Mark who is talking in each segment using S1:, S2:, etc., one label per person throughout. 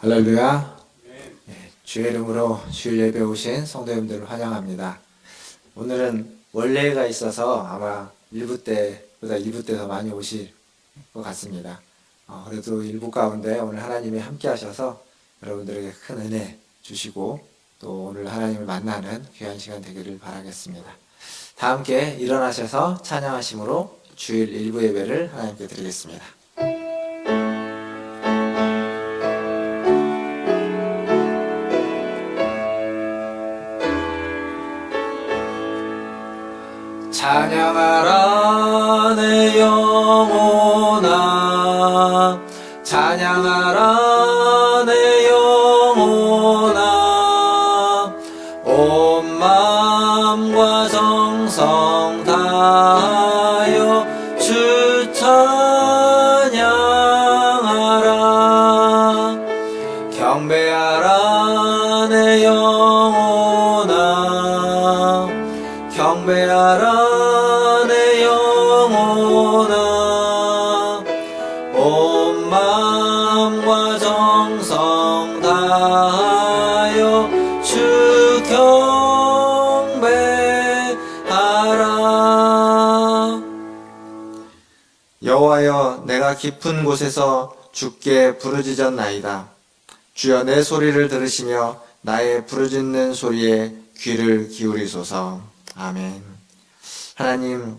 S1: 할렐루야. 주의 이름으로 주일 예배 오신 성도님들을 환영합니다. 오늘은 원래가 있어서 아마 1부 때보다 2부 때 더 많이 오실 것 같습니다. 그래도 1부 가운데 오늘 하나님이 함께 하셔서 여러분들에게 큰 은혜 주시고 또 오늘 하나님을 만나는 귀한 시간 되기를 바라겠습니다. 다 함께 일어나셔서 찬양하심으로 주일 1부 예배를 하나님께 드리겠습니다. 찬양하라 내 영혼아, 찬양하라 내 영혼아, 온 마음과 정성 다하여 주 찬양하라. 경배하라 내 영혼아, 경배하라 내 영혼아, 온 마음과 정성 다하여 주 경배하라. 여호와여, 내가 깊은 곳에서 주께 부르짖었나이다. 주여, 내 소리를 들으시며 나의 부르짖는 소리에 귀를 기울이소서. 아멘. 하나님,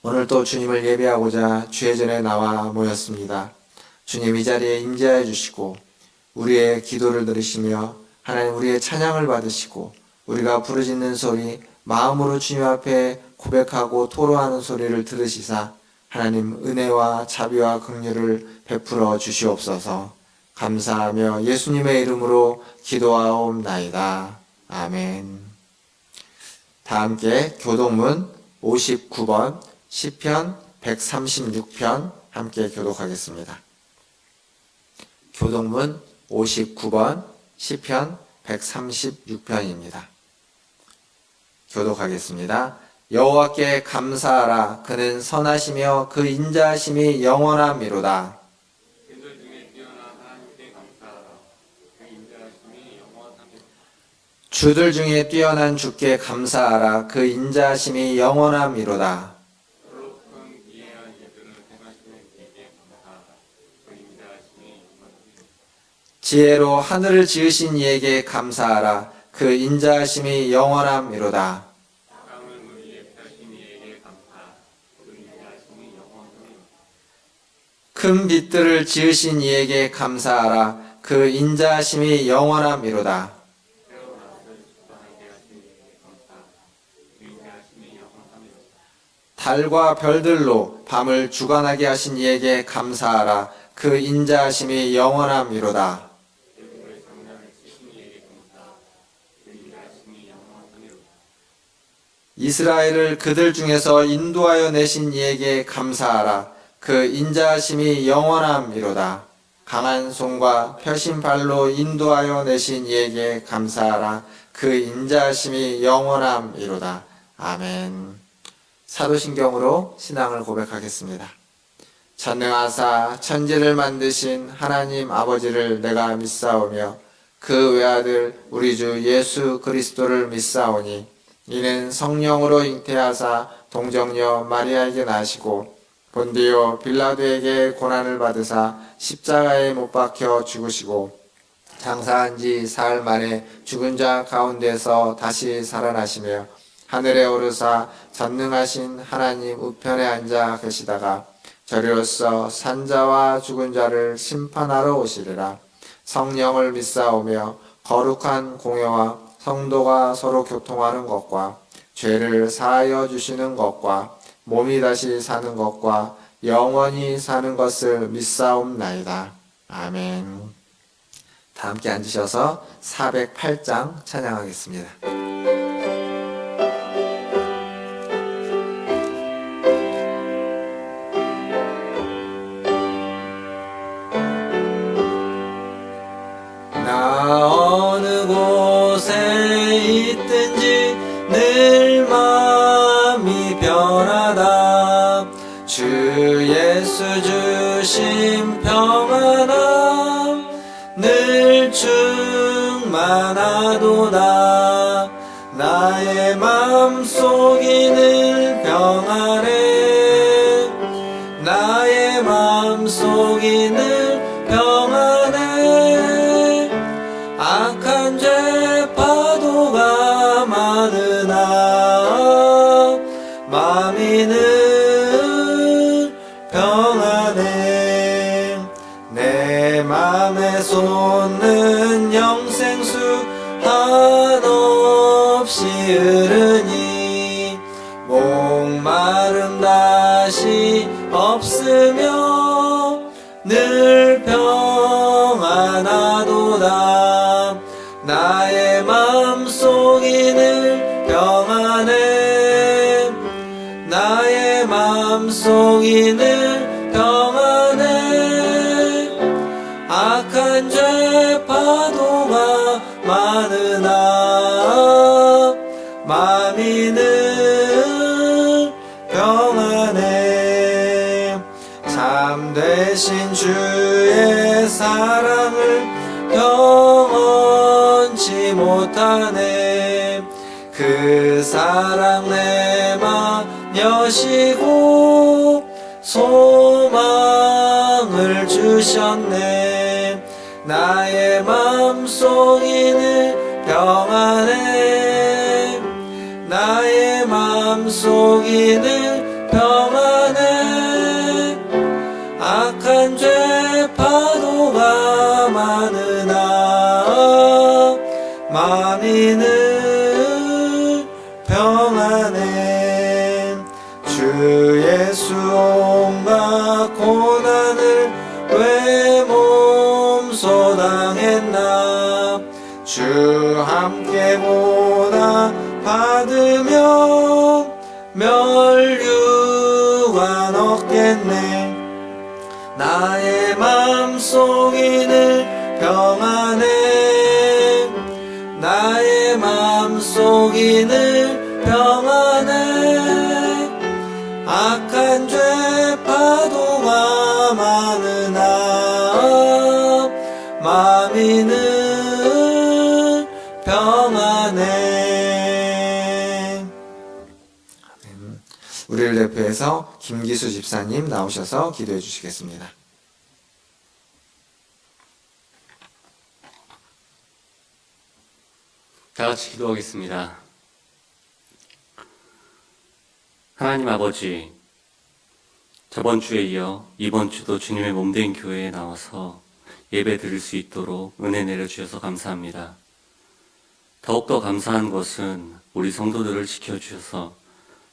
S1: 오늘 또 주님을 예배하고자 주의 전에 나와 모였습니다. 주님, 이 자리에 임재하여 주시고 우리의 기도를 들으시며 하나님 우리의 찬양을 받으시고 우리가 부르짖는 소리, 마음으로 주님 앞에 고백하고 토로하는 소리를 들으시사 하나님 은혜와 자비와 긍휼을 베풀어 주시옵소서. 감사하며 예수님의 이름으로 기도하옵나이다. 아멘. 다 함께 교독문 59번, 시편 136편 함께 교독하겠습니다. 교독문 59번, 시편 136편입니다. 교독하겠습니다. 여호와께 감사하라. 그는 선하시며 그 인자하심이 영원함이로다. 주들 중에 뛰어난 주께 감사하라. 그 인자하심이 영원함이로다. 지혜로 하늘을 지으신 이에게 감사하라. 그 인자하심이 영원함이로다. 큰 빛들을 지으신 이에게 감사하라. 그 인자하심이 영원함이로다. 달과 별들로 밤을 주관하게 하신 이에게 감사하라. 그 인자하심이 영원함이로다. 이스라엘을 그들 중에서 인도하여 내신 이에게 감사하라. 그 인자하심이 영원함이로다. 강한 손과 펴신 발로 인도하여 내신 이에게 감사하라. 그 인자하심이 영원함이로다. 아멘. 사도신경으로 신앙을 고백하겠습니다. 전능하사 천지를 만드신 하나님 아버지를 내가 믿사오며 그 외아들 우리 주 예수 그리스도를 믿사오니 이는 성령으로 잉태하사 동정녀 마리아에게 나시고 본디오 빌라도에게 고난을 받으사 십자가에 못 박혀 죽으시고 장사한 지 사흘 만에 죽은 자 가운데서 다시 살아나시며 하늘에 오르사 전능하신 하나님 우편에 앉아 계시다가 저리로서 산자와 죽은 자를 심판하러 오시리라. 성령을 믿사오며 거룩한 공회와 성도가 서로 교통하는 것과 죄를 사하여 주시는 것과 몸이 다시 사는 것과 영원히 사는 것을 믿사옵나이다. 아멘. 다 함께 앉으셔서 408장 찬양하겠습니다. 어느 곳에 있든지 늘 마음이 변하다. 주 예수 주심 평안함 늘 충만하도다. 나의 맘속이 늘 평안해. 나의 맘속이 늘 평안해. 악한 죄 파도가 많으나 마음이 늘 평안해. 내 맘에 솟는 영생수 한없이 흐르니 목마름 다시 없으며 늘 평안하도다. 나의 맘속이 늘 평안해. 나의 맘속이 늘 평안해. 악한 죄 파도가 많으나 마음이 늘 평안해. 참되신 주의 사랑을 경험치 못하네. 그 사랑 내 맘 여시고 소망을 주셨네. 나의 맘속이 늘 평안해. 나의 맘속이 늘 평안해. 악한 죄 파도가 많으나 마음이 늘 평안해. 주 예수 온갖 고난을 왜 몸소 당했나. 주 함께 고난 받으며 멸류관 얻겠네. 나의 맘속이 늘 평안해. 나의 맘속이 늘 평안해. 악한 죄 파도가 많으나 마음이 늘 평안해. 우리를 대표해서 김기수 집사님 나오셔서 기도해 주시겠습니다.
S2: 다 같이 기도하겠습니다. 하나님 아버지, 저번 주에 이어 이번 주도 주님의 몸된 교회에 나와서 예배 드릴 수 있도록 은혜 내려주셔서 감사합니다. 더욱더 감사한 것은 우리 성도들을 지켜주셔서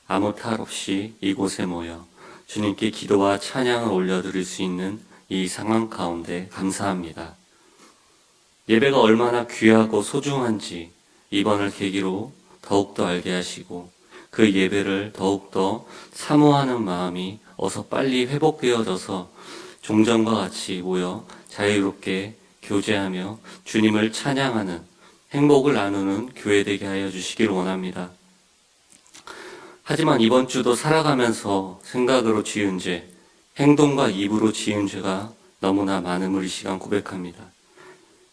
S2: 아무 탈 없이 이곳에 모여 주님께 기도와 찬양을 올려드릴 수 있는 이 상황 가운데 감사합니다. 예배가 얼마나 귀하고 소중한지 이번을 계기로 더욱더 알게 하시고 그 예배를 더욱더 사모하는 마음이 어서 빨리 회복되어져서 종전과 같이 모여 자유롭게 교제하며 주님을 찬양하는 행복을 나누는 교회 되게 하여 주시길 원합니다. 하지만 이번 주도 살아가면서 생각으로 지은 죄, 행동과 입으로 지은 죄가 너무나 많음을 이 시간 고백합니다.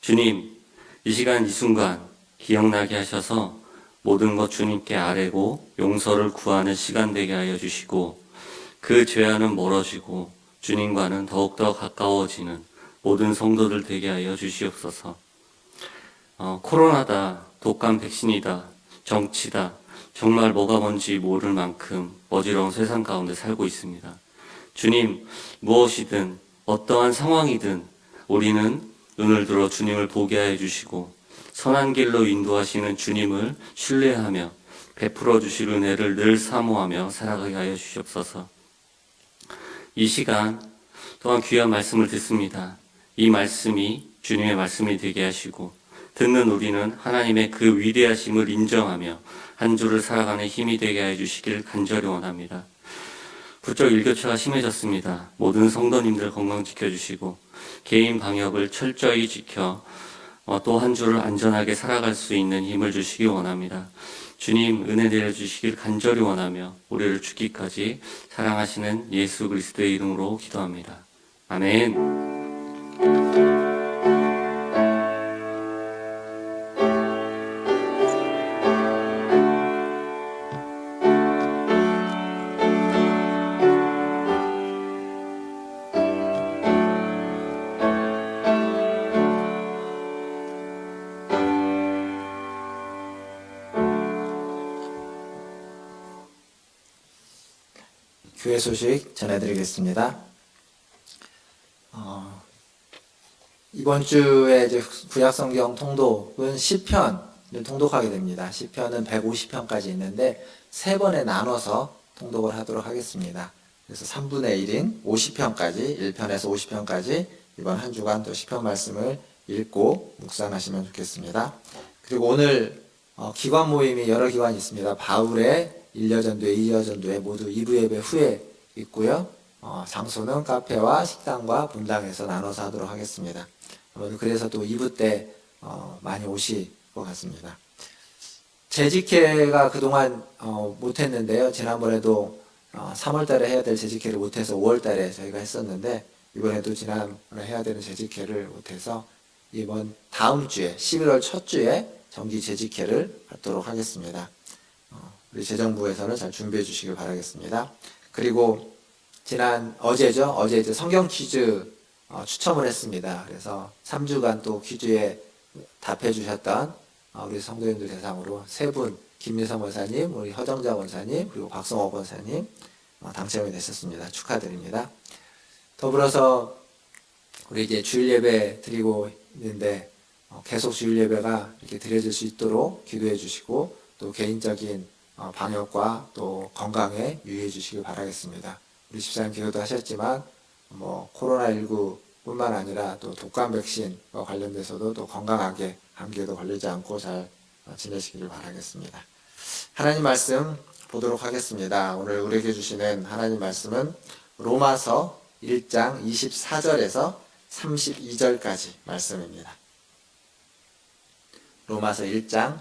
S2: 주님, 이 시간 이 순간 기억나게 하셔서 모든 것 주님께 아뢰고 용서를 구하는 시간 되게 하여 주시고 그 죄와는 멀어지고 주님과는 더욱더 가까워지는 모든 성도들 되게 하여 주시옵소서. 코로나다, 독감 백신이다, 정치다, 정말 뭐가 뭔지 모를 만큼 어지러운 세상 가운데 살고 있습니다. 주님, 무엇이든 어떠한 상황이든 우리는 눈을 들어 주님을 보게 하여 주시고 선한 길로 인도하시는 주님을 신뢰하며 베풀어 주실 은혜를 늘 사모하며 살아가게 하여 주시옵소서. 이 시간 또한 귀한 말씀을 듣습니다. 이 말씀이 주님의 말씀이 되게 하시고 듣는 우리는 하나님의 그 위대하심을 인정하며 한 주를 살아가는 힘이 되게 하여 주시길 간절히 원합니다. 부쩍 일교차가 심해졌습니다. 모든 성도님들 건강 지켜주시고 개인 방역을 철저히 지켜 또 한 주를 안전하게 살아갈 수 있는 힘을 주시기 원합니다. 주님 은혜 내려주시길 간절히 원하며 우리를 죽기까지 사랑하시는 예수 그리스도의 이름으로 기도합니다. 아멘.
S1: 교회 소식 전해드리겠습니다. 이번 주에 이제 구약성경 통독은 시편을 통독하게 됩니다. 시편은 150편까지 있는데 세 번에 나눠서 통독을 하도록 하겠습니다. 그래서 3분의 1인 50편까지, 1편에서 50편까지 이번 한 주간 또 시편 말씀을 읽고 묵상하시면 좋겠습니다. 그리고 오늘 기관 모임이 여러 기관이 있습니다. 바울의 1여전도회, 2여전도회 모두 2부 예배 후에 있고요. 장소는 카페와 식당과 분당에서 나눠서 하도록 하겠습니다. 그래서 또 2부 때 많이 오실 것 같습니다. 재직회가 그동안 못했는데요. 지난번에도 3월 달에 해야 될 재직회를 못해서 5월 달에 저희가 했었는데 이번에도 지난번에 해야 되는 재직회를 못해서 이번 다음 주에 11월 첫 주에 정기 재직회를 하도록 하겠습니다. 우리 재정부에서는 잘 준비해 주시길 바라겠습니다. 그리고 어제죠? 어제 이제 성경 퀴즈 추첨을 했습니다. 그래서 3주간 또 퀴즈에 답해 주셨던 우리 성도님들 대상으로 세 분, 김미성 원사님, 우리 허정자 원사님, 그리고 박성호 원사님 당첨이 되셨습니다. 축하드립니다. 더불어서 우리 이제 주일 예배 드리고 있는데 계속 주일 예배가 이렇게 드려질 수 있도록 기도해 주시고 또 개인적인 방역과 또 건강에 유의해 주시길 바라겠습니다. 우리 집사님 기도도 하셨지만 코로나19 뿐만 아니라 또 독감 백신과 관련돼서도 또 건강하게 감기에도 걸리지 않고 잘 지내시기를 바라겠습니다. 하나님 말씀 보도록 하겠습니다. 오늘 우리에게 주시는 하나님 말씀은 로마서 1장 24절에서 32절까지 말씀입니다. 로마서 1장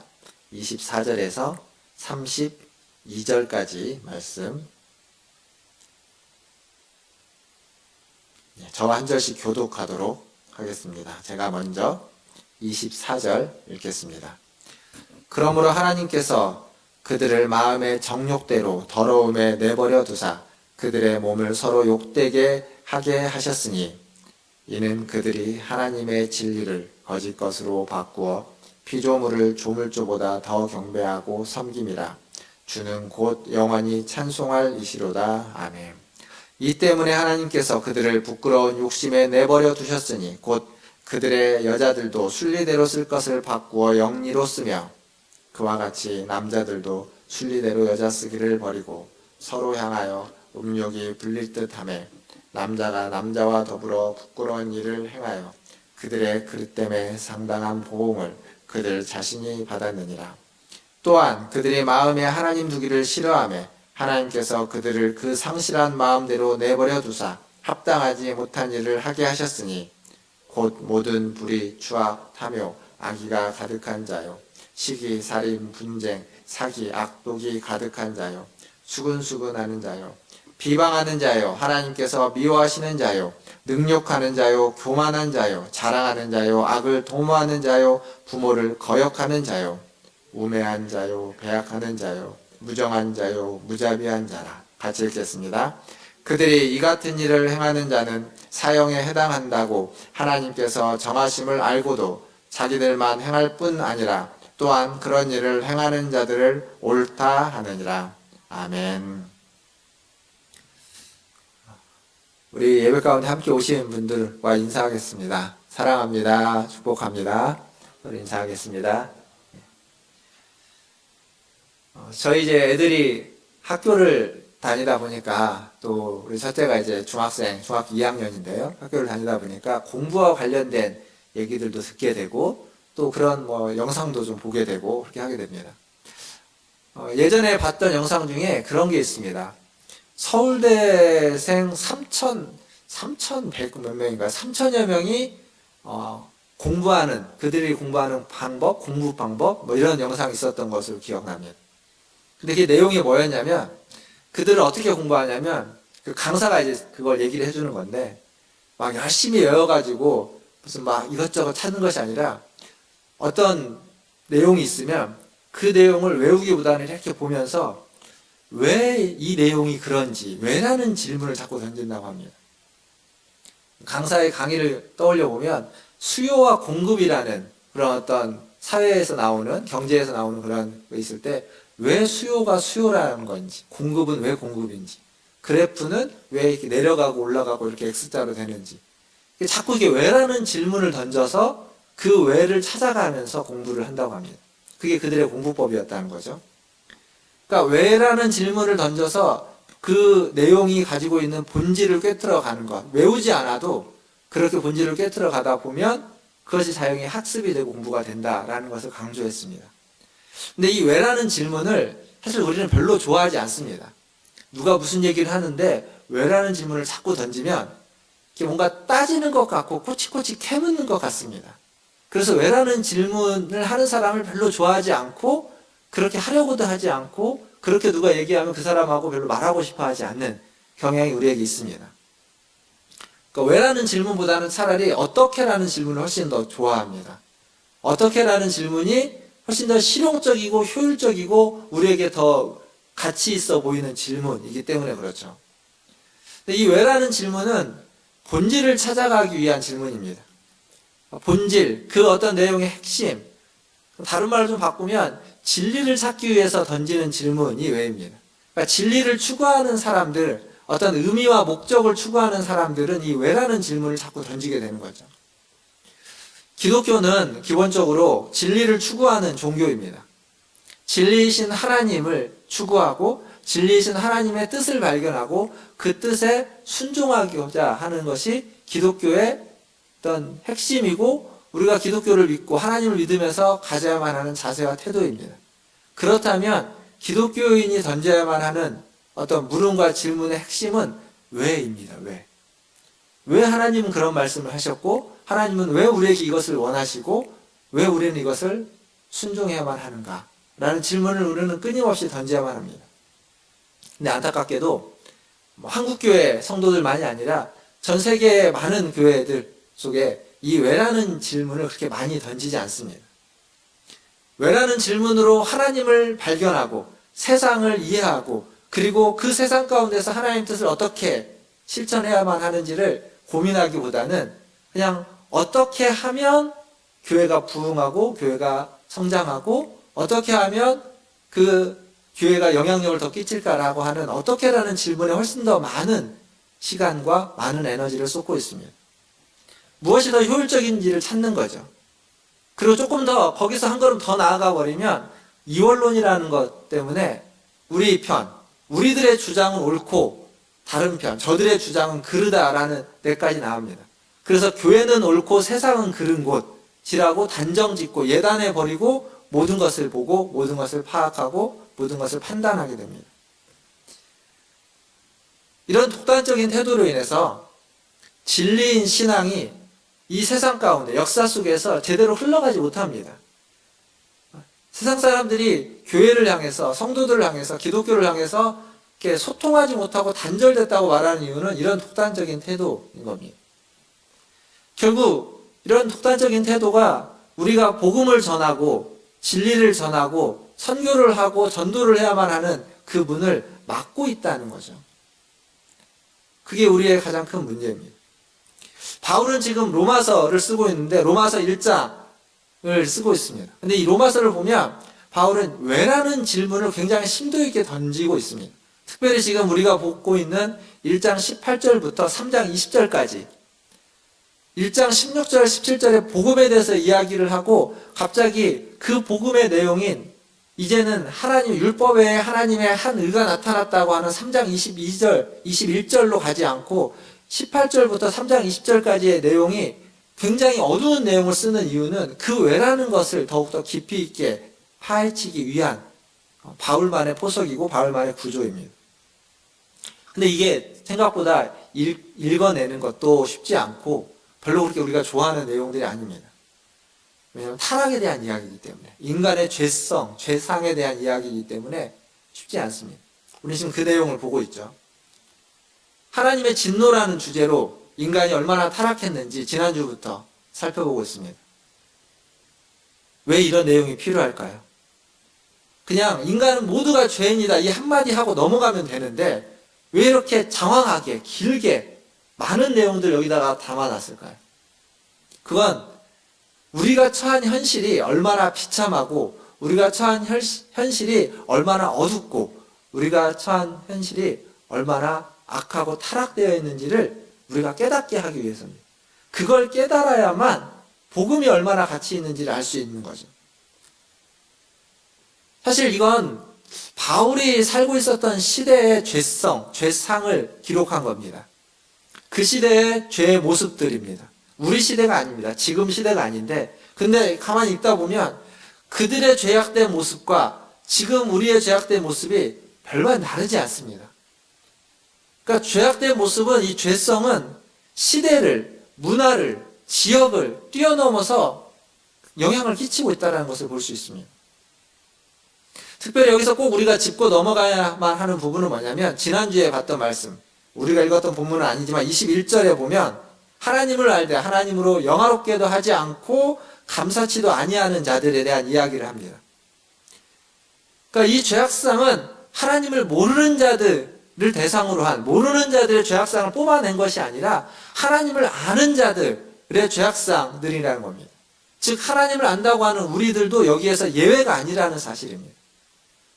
S1: 24절에서 32절까지 말씀. 저와 한 절씩 교독하도록 하겠습니다. 제가 먼저 24절 읽겠습니다. 그러므로 하나님께서 그들을 마음의 정욕대로 더러움에 내버려 두사 그들의 몸을 서로 욕되게 하게 하셨으니 이는 그들이 하나님의 진리를 거짓 것으로 바꾸어 피조물을 조물조보다 더 경배하고 섬김이라. 주는 곧 영원히 찬송할 이시로다. 아멘. 이 때문에 하나님께서 그들을 부끄러운 욕심에 내버려 두셨으니 곧 그들의 여자들도 순리대로 쓸 것을 바꾸어 영리로 쓰며 그와 같이 남자들도 순리대로 여자 쓰기를 버리고 서로 향하여 음욕이 불릴 듯하며 남자가 남자와 더불어 부끄러운 일을 행하여 그들의 그릇됨에 상당한 보응을 그들 자신이 받았느니라. 또한 그들이 마음에 하나님 두기를 싫어하며 하나님께서 그들을 그 상실한 마음대로 내버려 두사 합당하지 못한 일을 하게 하셨으니 곧 모든 불의, 추악, 탐욕, 악의가 가득한 자요 시기, 살인, 분쟁, 사기, 악독이 가득한 자요 수근수근하는 자요 비방하는 자요 하나님께서 미워하시는 자요 능욕하는 자요 교만한 자요 자랑하는 자요 악을 도모하는 자요 부모를 거역하는 자요 우매한 자요 배약하는 자요 무정한 자요 무자비한 자라. 같이 읽겠습니다. 그들이 이 같은 일을 행하는 자는 사형에 해당한다고 하나님께서 정하심을 알고도 자기들만 행할 뿐 아니라 또한 그런 일을 행하는 자들을 옳다 하느니라. 아멘. 우리 예배 가운데 함께 오신 분들과 인사하겠습니다. 사랑합니다. 축복합니다. 우리 인사하겠습니다. 저희 이제 애들이 학교를 다니다 보니까 또 우리 첫째가 이제 중학교 2학년인데요. 학교를 다니다 보니까 공부와 관련된 얘기들도 듣게 되고 또 그런 영상도 좀 보게 되고 그렇게 하게 됩니다. 예전에 봤던 영상 중에 그런 게 있습니다. 서울대생 3,100 몇 명인가요? 3,000여 명이 그들이 공부하는 방법, 공부 방법 이런 영상이 있었던 것으로 기억납니다. 근데 그게 내용이 뭐였냐면 그들은 어떻게 공부하냐면 그 강사가 이제 그걸 얘기를 해주는 건데 막 열심히 외워가지고 무슨 막 이것저것 찾는 것이 아니라 어떤 내용이 있으면 그 내용을 외우기보다는 이렇게 보면서 왜 이 내용이 그런지 왜라는 질문을 자꾸 던진다고 합니다. 강사의 강의를 떠올려 보면 수요와 공급이라는 그런 어떤 사회에서 나오는 경제에서 나오는 그런 거 있을 때 왜 수요가 수요라는 건지 공급은 왜 공급인지 그래프는 왜 이렇게 내려가고 올라가고 이렇게 X자로 되는지. 자꾸 이게 왜라는 질문을 던져서 그 왜를 찾아가면서 공부를 한다고 합니다. 그게 그들의 공부법이었다는 거죠. 그러니까 왜라는 질문을 던져서 그 내용이 가지고 있는 본질을 꿰뚫어 가는 것. 외우지 않아도 그렇게 본질을 꿰뚫어 가다 보면 그것이 자연히 학습이 되고 공부가 된다라는 것을 강조했습니다. 근데 이 왜라는 질문을 사실 우리는 별로 좋아하지 않습니다. 누가 무슨 얘기를 하는데 왜라는 질문을 자꾸 던지면 이게 뭔가 따지는 것 같고 꼬치꼬치 캐묻는 것 같습니다. 그래서 왜라는 질문을 하는 사람을 별로 좋아하지 않고 그렇게 하려고도 하지 않고 그렇게 누가 얘기하면 그 사람하고 별로 말하고 싶어 하지 않는 경향이 우리에게 있습니다. 그러니까 왜라는 질문보다는 차라리 어떻게라는 질문을 훨씬 더 좋아합니다. 어떻게라는 질문이 훨씬 더 실용적이고 효율적이고 우리에게 더 가치 있어 보이는 질문이기 때문에 그렇죠. 근데 이 왜라는 질문은 본질을 찾아가기 위한 질문입니다. 본질, 그 어떤 내용의 핵심, 다른 말을 좀 바꾸면 진리를 찾기 위해서 던지는 질문이 왜입니다. 그러니까 진리를 추구하는 사람들, 어떤 의미와 목적을 추구하는 사람들은 이 왜라는 질문을 자꾸 던지게 되는 거죠. 기독교는 기본적으로 진리를 추구하는 종교입니다. 진리이신 하나님을 추구하고 진리이신 하나님의 뜻을 발견하고 그 뜻에 순종하고자 하는 것이 기독교의 어떤 핵심이고 우리가 기독교를 믿고 하나님을 믿으면서 가져야만 하는 자세와 태도입니다. 그렇다면 기독교인이 던져야만 하는 어떤 물음과 질문의 핵심은 왜입니다. 왜? 왜 하나님은 그런 말씀을 하셨고 하나님은 왜 우리에게 이것을 원하시고 왜 우리는 이것을 순종해야만 하는가? 라는 질문을 우리는 끊임없이 던져야만 합니다. 근데 안타깝게도 한국교회 성도들만이 아니라 전 세계의 많은 교회들 속에 이 왜라는 질문을 그렇게 많이 던지지 않습니다. 왜라는 질문으로 하나님을 발견하고 세상을 이해하고 그리고 그 세상 가운데서 하나님 뜻을 어떻게 실천해야만 하는지를 고민하기보다는 그냥 어떻게 하면 교회가 부흥하고 교회가 성장하고 어떻게 하면 그 교회가 영향력을 더 끼칠까라고 하는 어떻게라는 질문에 훨씬 더 많은 시간과 많은 에너지를 쏟고 있습니다. 무엇이 더 효율적인지를 찾는 거죠. 그리고 조금 더 거기서 한 걸음 더 나아가 버리면 이원론이라는 것 때문에 우리 편, 우리들의 주장은 옳고 다른 편, 저들의 주장은 그르다라는 데까지 나옵니다. 그래서 교회는 옳고 세상은 그른 곳이라고 단정짓고 예단해버리고 모든 것을 보고 모든 것을 파악하고 모든 것을 판단하게 됩니다. 이런 독단적인 태도로 인해서 진리인 신앙이 이 세상 가운데 역사 속에서 제대로 흘러가지 못합니다. 세상 사람들이 교회를 향해서 성도들을 향해서 기독교를 향해서 이렇게 소통하지 못하고 단절됐다고 말하는 이유는 이런 독단적인 태도인 겁니다. 결국 이런 독단적인 태도가 우리가 복음을 전하고 진리를 전하고 선교를 하고 전도를 해야만 하는 그 문을 막고 있다는 거죠. 그게 우리의 가장 큰 문제입니다. 바울은 지금 로마서를 쓰고 있는데 로마서 1장을 쓰고 있습니다. 근데 이 로마서를 보면 바울은 왜라는 질문을 굉장히 심도 있게 던지고 있습니다. 특별히 지금 우리가 보고 있는 1장 18절부터 3장 20절까지 1장 16절, 17절에 복음에 대해서 이야기를 하고 갑자기 그 복음의 내용인 이제는 하나님 율법 외에 하나님의 한 의가 나타났다고 하는 3장 22절, 21절로 가지 않고 18절부터 3장 20절까지의 내용이 굉장히 어두운 내용을 쓰는 이유는 그 외라는 것을 더욱더 깊이 있게 파헤치기 위한 바울만의 포석이고 바울만의 구조입니다. 근데 이게 생각보다 읽어내는 것도 쉽지 않고 별로 그렇게 우리가 좋아하는 내용들이 아닙니다. 왜냐하면 타락에 대한 이야기이기 때문에 인간의 죄성, 죄상에 대한 이야기이기 때문에 쉽지 않습니다. 우리 지금 그 내용을 보고 있죠. 하나님의 진노라는 주제로 인간이 얼마나 타락했는지 지난주부터 살펴보고 있습니다. 왜 이런 내용이 필요할까요? 그냥 인간은 모두가 죄인이다 이 한마디 하고 넘어가면 되는데 왜 이렇게 장황하게 길게 많은 내용들 여기다가 담아놨을까요? 그건 우리가 처한 현실이 얼마나 비참하고 우리가 처한 현실이 얼마나 어둡고 우리가 처한 현실이 얼마나 악하고 타락되어 있는지를 우리가 깨닫게 하기 위해서입니다. 그걸 깨달아야만 복음이 얼마나 가치 있는지를 알 수 있는 거죠. 사실 이건 바울이 살고 있었던 시대의 죄성, 죄상을 기록한 겁니다. 그 시대의 죄의 모습들입니다. 우리 시대가 아닙니다. 지금 시대가 아닌데, 근데 가만히 있다 보면 그들의 죄악된 모습과 지금 우리의 죄악된 모습이 별반 다르지 않습니다. 그러니까 죄악된 모습은, 이 죄성은 시대를, 문화를, 지역을 뛰어넘어서 영향을 끼치고 있다는 것을 볼 수 있습니다. 특별히 여기서 꼭 우리가 짚고 넘어가야만 하는 부분은 뭐냐면, 지난주에 봤던 말씀, 우리가 읽었던 본문은 아니지만 21절에 보면 하나님을 알되 하나님으로 영화롭게도 하지 않고 감사치도 아니하는 자들에 대한 이야기를 합니다. 그러니까 이 죄악상은 하나님을 모르는 자들을 대상으로 한, 모르는 자들의 죄악상을 뽑아낸 것이 아니라 하나님을 아는 자들의 죄악상들이라는 겁니다. 즉 하나님을 안다고 하는 우리들도 여기에서 예외가 아니라는 사실입니다.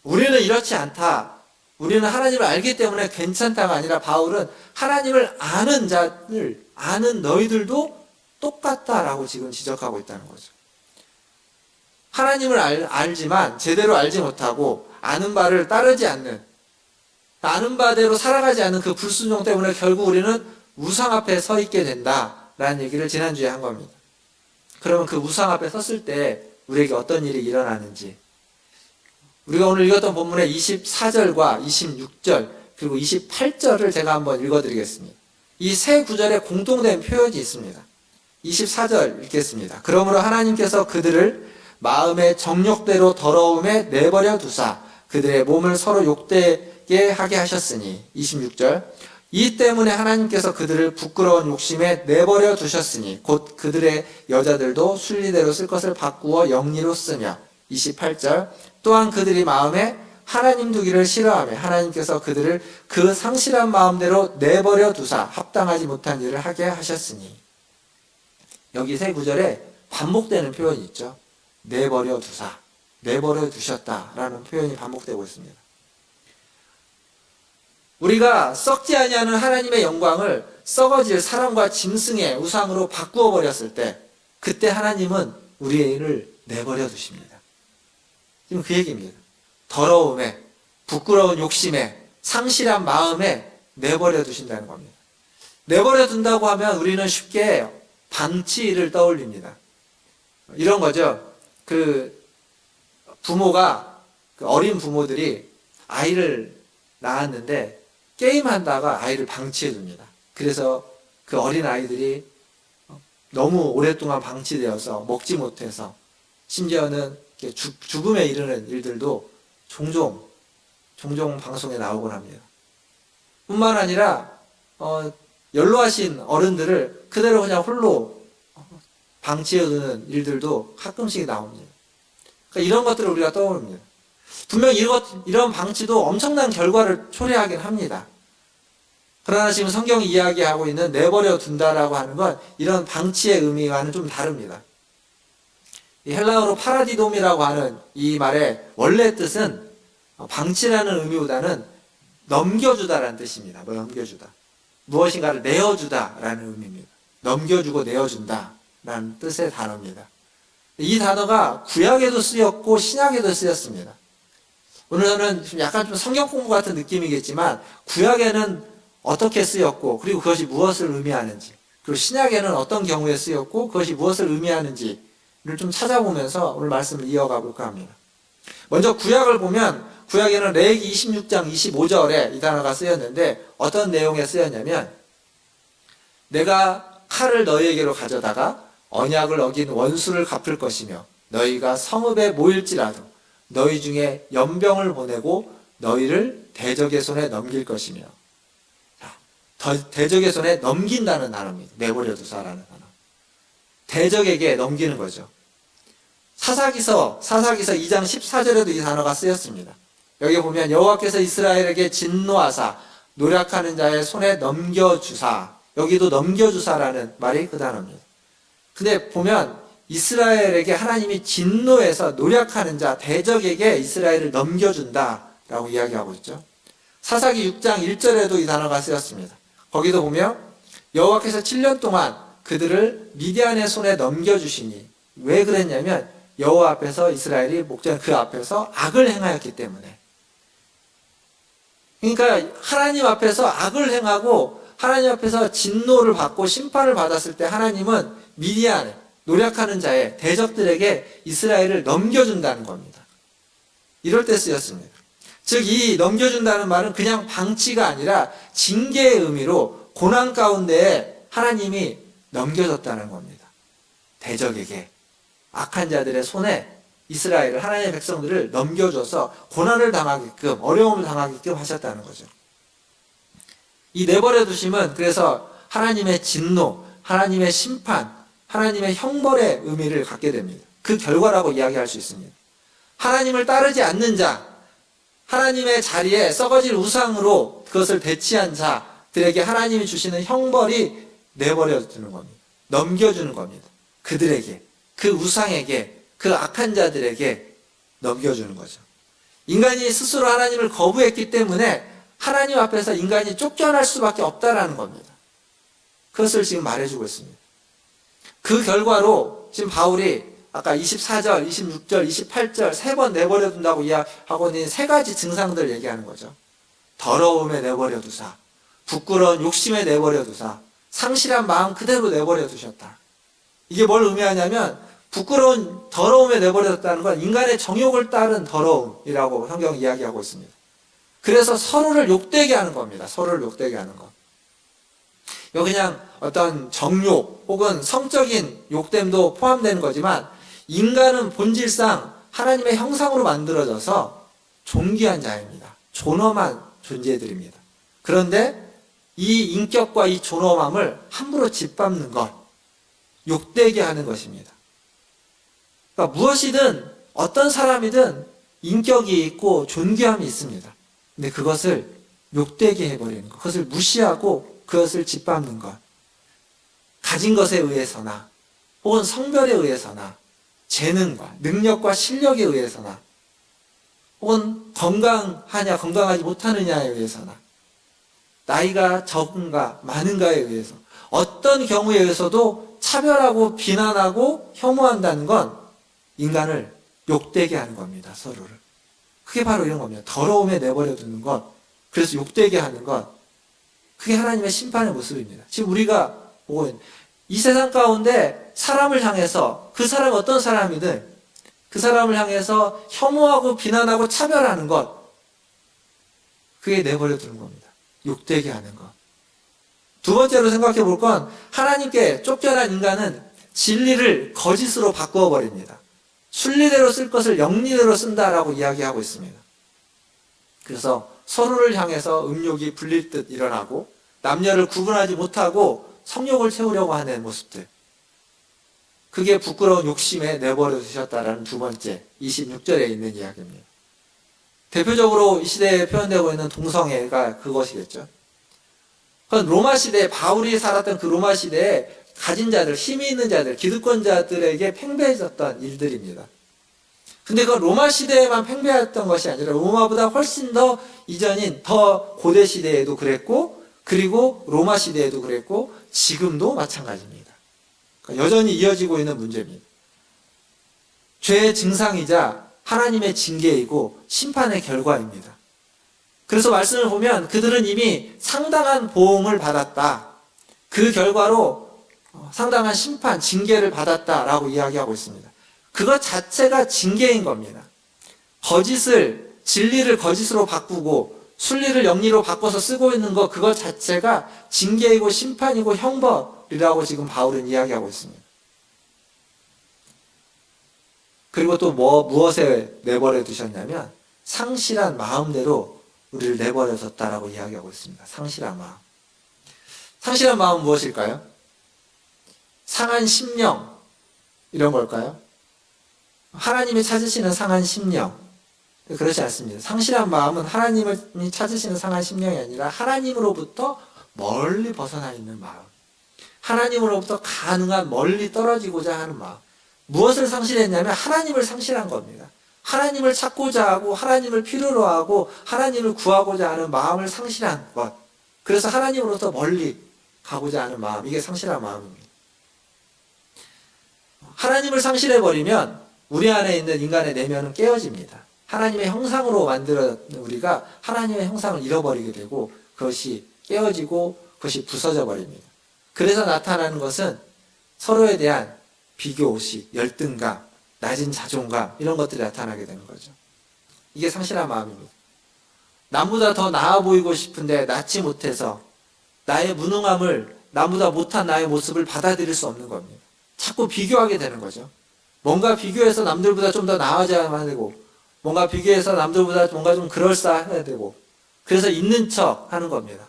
S1: 우리는 이렇지 않다, 우리는 하나님을 알기 때문에 괜찮다가 아니라, 바울은 하나님을 아는 자를, 아는 너희들도 똑같다라고 지금 지적하고 있다는 거죠. 하나님을 알지만 제대로 알지 못하고 아는 바를 따르지 않는, 아는 바대로 살아가지 않는 그 불순종 때문에 결국 우리는 우상 앞에 서 있게 된다라는 얘기를 지난주에 한 겁니다. 그러면 그 우상 앞에 섰을 때 우리에게 어떤 일이 일어나는지, 우리가 오늘 읽었던 본문의 24절과 26절 그리고 28절을 제가 한번 읽어드리겠습니다. 이 세 구절에 공통된 표현이 있습니다. 24절 읽겠습니다. 그러므로 하나님께서 그들을 마음의 정욕대로 더러움에 내버려 두사 그들의 몸을 서로 욕되게 하게 하셨으니, 26절, 이 때문에 하나님께서 그들을 부끄러운 욕심에 내버려 두셨으니 곧 그들의 여자들도 순리대로 쓸 것을 바꾸어 영리로 쓰며, 28절, 또한 그들이 마음에 하나님 두기를 싫어하며 하나님께서 그들을 그 상실한 마음대로 내버려 두사 합당하지 못한 일을 하게 하셨으니. 여기 세 구절에 반복되는 표현이 있죠. 내버려 두사, 내버려 두셨다라는 표현이 반복되고 있습니다. 우리가 썩지 아니하는 하나님의 영광을 썩어질 사람과 짐승의 우상으로 바꾸어 버렸을 때, 그때 하나님은 우리를 내버려 두십니다. 지금 그 얘기입니다. 더러움에, 부끄러운 욕심에, 상실한 마음에 내버려 두신다는 겁니다. 내버려 둔다고 하면 우리는 쉽게 방치를 떠올립니다. 이런 거죠. 부모가, 어린 부모들이 아이를 낳았는데 게임한다가 아이를 방치해 둡니다. 그래서 그 어린 아이들이 너무 오랫동안 방치되어서 먹지 못해서 심지어는 죽음에 이르는 일들도 종종 방송에 나오곤 합니다. 뿐만 아니라 연로하신 어른들을 그대로 그냥 홀로 방치해두는 일들도 가끔씩 나옵니다. 그러니까 이런 것들을 우리가 떠오릅니다. 분명 이런 방치도 엄청난 결과를 초래하긴 합니다. 그러나 지금 성경이 이야기하고 있는 내버려 둔다라고 하는 건 이런 방치의 의미와는 좀 다릅니다. 이 헬라어로 파라디돔이라고 하는 이 말의 원래 뜻은 방치라는 의미보다는 넘겨주다라는 뜻입니다. 넘겨주다. 무엇인가를 내어주다라는 의미입니다. 넘겨주고 내어준다라는 뜻의 단어입니다. 이 단어가 구약에도 쓰였고 신약에도 쓰였습니다. 오늘 저는 약간 좀 성경 공부 같은 느낌이겠지만, 구약에는 어떻게 쓰였고 그리고 그것이 무엇을 의미하는지, 그리고 신약에는 어떤 경우에 쓰였고 그것이 무엇을 의미하는지를 좀 찾아보면서 오늘 말씀을 이어가 볼까 합니다. 먼저 구약을 보면, 구약에는 레위기 26장 25절에 이 단어가 쓰였는데 어떤 내용에 쓰였냐면, 내가 칼을 너희에게로 가져다가 언약을 어긴 원수를 갚을 것이며 너희가 성읍에 모일지라도 너희 중에 연병을 보내고 너희를 대적의 손에 넘길 것이며. 대적의 손에 넘긴다는 단어입니다. 내버려 두사라는 단어. 대적에게 넘기는 거죠. 사사기서 2장 14절에도 이 단어가 쓰였습니다. 여기 보면 여호와께서 이스라엘에게 진노하사 노력하는 자의 손에 넘겨주사, 여기도 넘겨주사라는 말이 그 단어입니다. 근데 보면 이스라엘에게 하나님이 진노해서 노력하는 자, 대적에게 이스라엘을 넘겨준다라고 이야기하고 있죠. 사사기 6장 1절에도 이 단어가 쓰였습니다. 거기도 보면 여호와께서 7년 동안 그들을 미디안의 손에 넘겨주시니, 왜 그랬냐면 여호와 앞에서 이스라엘이 목전 그 앞에서 악을 행하였기 때문에. 그러니까 하나님 앞에서 악을 행하고 하나님 앞에서 진노를 받고 심판을 받았을 때 하나님은 미디안, 노력하는 자의 대적들에게 이스라엘을 넘겨준다는 겁니다. 이럴 때 쓰였습니다. 즉, 이 넘겨준다는 말은 그냥 방치가 아니라 징계의 의미로 고난 가운데 하나님이 넘겨줬다는 겁니다. 대적에게, 악한 자들의 손에 이스라엘을, 하나님의 백성들을 넘겨줘서 고난을 당하게끔, 어려움을 당하게끔 하셨다는 거죠. 이 내버려 두심은 그래서 하나님의 진노, 하나님의 심판, 하나님의 형벌의 의미를 갖게 됩니다. 그 결과라고 이야기할 수 있습니다. 하나님을 따르지 않는 자, 하나님의 자리에 썩어질 우상으로 그것을 대치한 자들에게 하나님이 주시는 형벌이 내버려 두는 겁니다. 넘겨주는 겁니다. 그들에게, 그 우상에게, 그 악한 자들에게 넘겨주는 거죠. 인간이 스스로 하나님을 거부했기 때문에 하나님 앞에서 인간이 쫓겨날 수밖에 없다라는 겁니다. 그것을 지금 말해주고 있습니다. 그 결과로 지금 바울이 아까 24절, 26절, 28절 세 번 내버려 둔다고 이야기하고 있는 세 가지 증상들 얘기하는 거죠. 더러움에 내버려 두사, 부끄러운 욕심에 내버려 두사, 상실한 마음 그대로 내버려 두셨다. 이게 뭘 의미하냐면 부끄러운 더러움에 내버려 뒀다는 건 인간의 정욕을 따른 더러움이라고 성경이 이야기하고 있습니다. 그래서 서로를 욕되게 하는 겁니다. 서로를 욕되게 하는 것. 이거 그냥 어떤 정욕 혹은 성적인 욕됨도 포함되는 거지만 인간은 본질상 하나님의 형상으로 만들어져서 존귀한 자입니다. 존엄한 존재들입니다. 그런데 이 인격과 이 존엄함을 함부로 짓밟는 것, 욕되게 하는 것입니다. 그러니까 무엇이든 어떤 사람이든 인격이 있고 존귀함이 있습니다. 근데 그것을 욕되게 해버리는 것, 그것을 무시하고 그것을 짓밟는 것, 가진 것에 의해서나 혹은 성별에 의해서나 재능과 능력과 실력에 의해서나 혹은 건강하냐 건강하지 못하느냐에 의해서나 나이가 적은가 많은가에 의해서 어떤 경우에 의해서도 차별하고 비난하고 혐오한다는 건 인간을 욕되게 하는 겁니다. 서로를. 그게 바로 이런 겁니다. 더러움에 내버려 두는 것, 그래서 욕되게 하는 것, 그게 하나님의 심판의 모습입니다. 지금 우리가 보고 있는 이 세상 가운데 사람을 향해서, 그 사람이 어떤 사람이든 그 사람을 향해서 혐오하고 비난하고 차별하는 것, 그게 내버려 두는 겁니다. 욕되게 하는 것. 두 번째로 생각해 볼 건 하나님께 쫓겨난 인간은 진리를 거짓으로 바꾸어 버립니다. 순리대로 쓸 것을 영리대로 쓴다라고 이야기하고 있습니다. 그래서 서로를 향해서 음욕이 불릴 듯 일어나고 남녀를 구분하지 못하고 성욕을 채우려고 하는 모습들. 그게 부끄러운 욕심에 내버려 두셨다라는 두 번째 26절에 있는 이야기입니다. 대표적으로 이 시대에 표현되고 있는 동성애가 그것이겠죠. 그건 로마 시대에, 바울이 살았던 그 로마 시대에 가진 자들, 힘이 있는 자들, 기득권자들에게 팽배해졌던 일들입니다. 근데 그 로마 시대에만 팽배했던 것이 아니라 로마보다 훨씬 더 이전인 더 고대 시대에도 그랬고, 그리고 로마 시대에도 그랬고, 지금도 마찬가지입니다. 그러니까 여전히 이어지고 있는 문제입니다. 죄의 증상이자 하나님의 징계이고 심판의 결과입니다. 그래서 말씀을 보면 그들은 이미 상당한 보응을 받았다. 그 결과로 상당한 심판, 징계를 받았다라고 이야기하고 있습니다. 그것 자체가 징계인 겁니다. 거짓을, 진리를 거짓으로 바꾸고 순리를 영리로 바꿔서 쓰고 있는 것, 그것 자체가 징계이고 심판이고 형벌이라고 지금 바울은 이야기하고 있습니다. 그리고 또 무엇에 내버려 두셨냐면 상실한 마음대로 우리를 내버려 뒀다라고 이야기하고 있습니다. 상실한 마음. 상실한 마음은 무엇일까요? 상한 심령, 이런 걸까요? 하나님이 찾으시는 상한 심령. 그렇지 않습니다. 상실한 마음은 하나님이 찾으시는 상한 심령이 아니라 하나님으로부터 멀리 벗어나 있는 마음. 하나님으로부터 가능한 멀리 떨어지고자 하는 마음. 무엇을 상실했냐면 하나님을 상실한 겁니다. 하나님을 찾고자 하고 하나님을 필요로 하고 하나님을 구하고자 하는 마음을 상실한 것. 그래서 하나님으로부터 멀리 가고자 하는 마음, 이게 상실한 마음입니다. 하나님을 상실해버리면 우리 안에 있는 인간의 내면은 깨어집니다. 하나님의 형상으로 만들어 우리가 하나님의 형상을 잃어버리게 되고 그것이 깨어지고 그것이 부서져 버립니다. 그래서 나타나는 것은 서로에 대한 비교의식, 열등감, 낮은 자존감 이런 것들이 나타나게 되는 거죠. 이게 상실한 마음입니다. 남보다 더 나아 보이고 싶은데 낫지 못해서 나의 무능함을 남보다 못한 나의 모습을 받아들일 수 없는 겁니다. 자꾸 비교하게 되는 거죠. 뭔가 비교해서 남들보다 좀 더 나아져야만 되고 뭔가 비교해서 남들보다 뭔가 좀 그럴싸해야 되고 그래서 있는 척 하는 겁니다.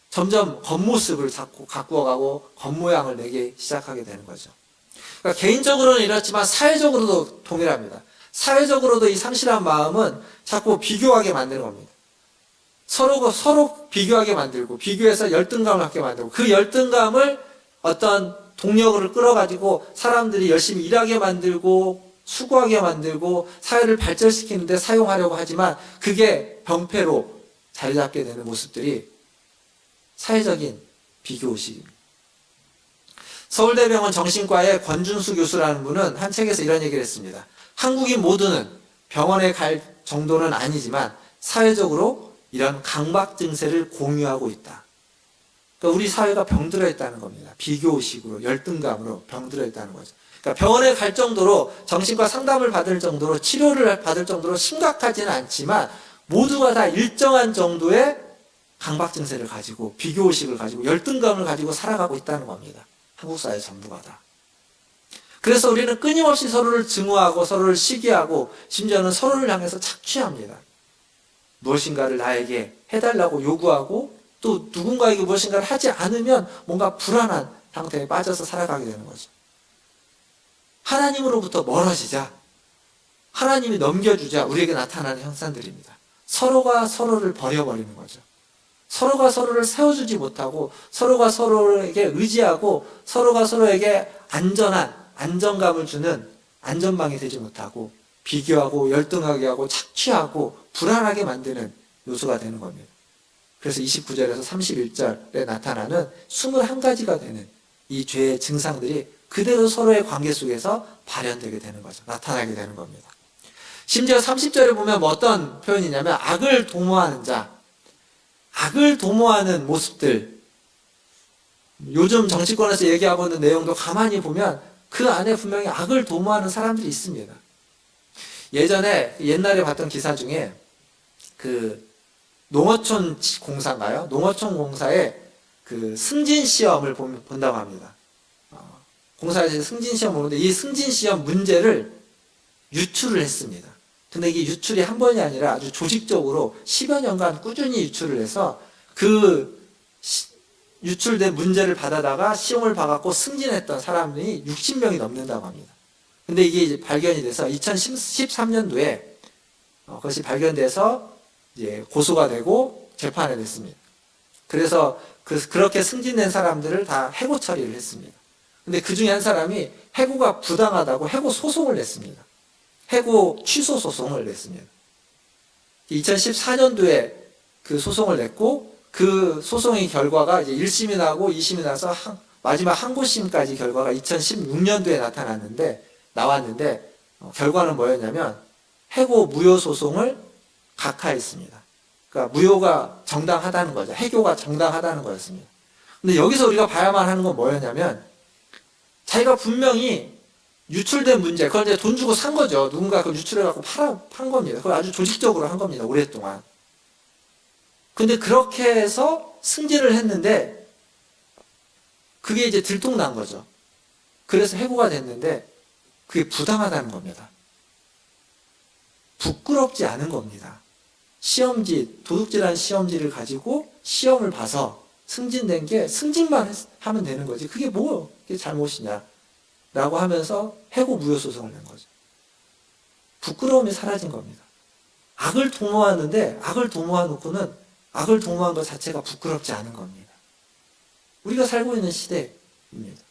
S1: 점점 겉모습을 자꾸 가꾸어가고 겉모양을 내기 시작하게 되는 거죠. 그러니까 개인적으로는 이렇지만 사회적으로도 동일합니다. 사회적으로도 이 상실한 마음은 자꾸 비교하게 만드는 겁니다. 서로 비교하게 만들고 비교해서 열등감을 갖게 만들고 그 열등감을 어떤 동력을 끌어가지고 사람들이 열심히 일하게 만들고 수고하게 만들고 사회를 발전시키는데 사용하려고 하지만 그게 병폐로 자리 잡게 되는 모습들이 사회적인 비교의식입니다. 서울대병원 정신과의 권준수 교수라는 분은 한 책에서 이런 얘기를 했습니다. 한국인 모두는 병원에 갈 정도는 아니지만 사회적으로 이런 강박 증세를 공유하고 있다. 그러니까 우리 사회가 병들어 있다는 겁니다. 비교의식으로 열등감으로 병들어 있다는 거죠. 그러니까 병원에 갈 정도로 정신과 상담을 받을 정도로 치료를 받을 정도로 심각하지는 않지만 모두가 다 일정한 정도의 강박 증세를 가지고 비교의식을 가지고 열등감을 가지고 살아가고 있다는 겁니다. 한국 사회 전부가 다. 그래서 우리는 끊임없이 서로를 증오하고 서로를 시기하고 심지어는 서로를 향해서 착취합니다. 무엇인가를 나에게 해달라고 요구하고 또 누군가에게 무엇인가를 하지 않으면 뭔가 불안한 상태에 빠져서 살아가게 되는 거죠. 하나님으로부터 멀어지자. 하나님이 넘겨주자 우리에게 나타나는 현상들입니다. 서로가 서로를 버려버리는 거죠. 서로가 서로를 세워주지 못하고 서로가 서로에게 의지하고 서로가 서로에게 안정감을 주는 안전망이 되지 못하고 비교하고 열등하게 하고 착취하고 불안하게 만드는 요소가 되는 겁니다. 그래서 29절에서 31절에 나타나는 21가지가 되는 이 죄의 증상들이 그대로 서로의 관계 속에서 발현되게 되는 거죠. 나타나게 되는 겁니다. 심지어 30절에 보면 뭐 어떤 표현이냐면 악을 도모하는 자, 악을 도모하는 모습들, 요즘 정치권에서 얘기하고 있는 내용도 가만히 보면 그 안에 분명히 악을 도모하는 사람들이 있습니다. 옛날에 봤던 기사 중에 그 농어촌 공사인가요? 농어촌 공사의 그 승진 시험을 본다고 합니다. 공사에서 승진 시험을 보는데 이 승진 시험 문제를 유출을 했습니다. 근데 이게 유출이 한 번이 아니라 아주 조직적으로 10여 년간 꾸준히 유출을 해서 그 유출된 문제를 받아다가 시험을 봐갖고 승진했던 사람이 60명이 넘는다고 합니다. 근데 이게 이제 발견이 돼서 2013년도에 그것이 발견돼서 이제 고소가 되고 재판에 됐습니다. 그래서 그렇게 승진된 사람들을 다 해고 처리를 했습니다. 근데 그 중에 한 사람이 해고가 부당하다고 해고 소송을 냈습니다. 해고 취소 소송을 냈습니다. 2014년도에 그 소송을 냈고 그 소송의 결과가 이제 1심이 나고 2심이 나서 마지막 항고심까지 결과가 2016년도에 나왔는데 결과는 뭐였냐면 해고 무효 소송을 각하했습니다. 그러니까 무효가 정당하다는 거죠. 해고가 정당하다는 거였습니다. 근데 여기서 우리가 봐야만 하는 건 뭐였냐면 자기가 분명히 유출된 문제, 그걸 이제 돈 주고 산 거죠. 누군가 그걸 유출해갖고 판 겁니다. 그걸 아주 조직적으로 한 겁니다. 오랫동안. 근데 그렇게 해서 승진을 했는데 그게 이제 들통난 거죠. 그래서 해고가 됐는데 그게 부당하다는 겁니다. 부끄럽지 않은 겁니다. 도둑질한 시험지를 가지고 시험을 봐서 승진된 게 승진만 하면 되는 거지. 그게 그게 잘못이냐. 라고 하면서 해고 무효 소송을 낸 거죠. 부끄러움이 사라진 겁니다. 악을 도모하는데 악을 도모해놓고는 악을 도모한 것 자체가 부끄럽지 않은 겁니다. 우리가 살고 있는 시대입니다.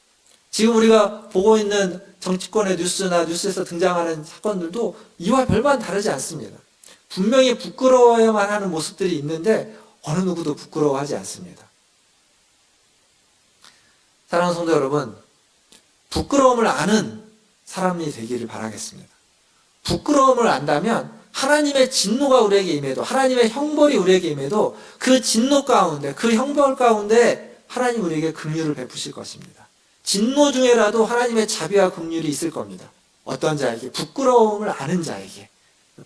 S1: 지금 우리가 보고 있는 정치권의 뉴스에서 등장하는 사건들도 이와 별반 다르지 않습니다. 분명히 부끄러워야만 하는 모습들이 있는데 어느 누구도 부끄러워하지 않습니다. 사랑하는 성도 여러분, 부끄러움을 아는 사람이 되기를 바라겠습니다. 부끄러움을 안다면 하나님의 진노가 우리에게 임해도, 하나님의 형벌이 우리에게 임해도 그 진노 가운데, 그 형벌 가운데 하나님 우리에게 긍휼을 베푸실 것입니다. 진노 중에라도 하나님의 자비와 긍휼이 있을 겁니다. 어떤 자에게? 부끄러움을 아는 자에게.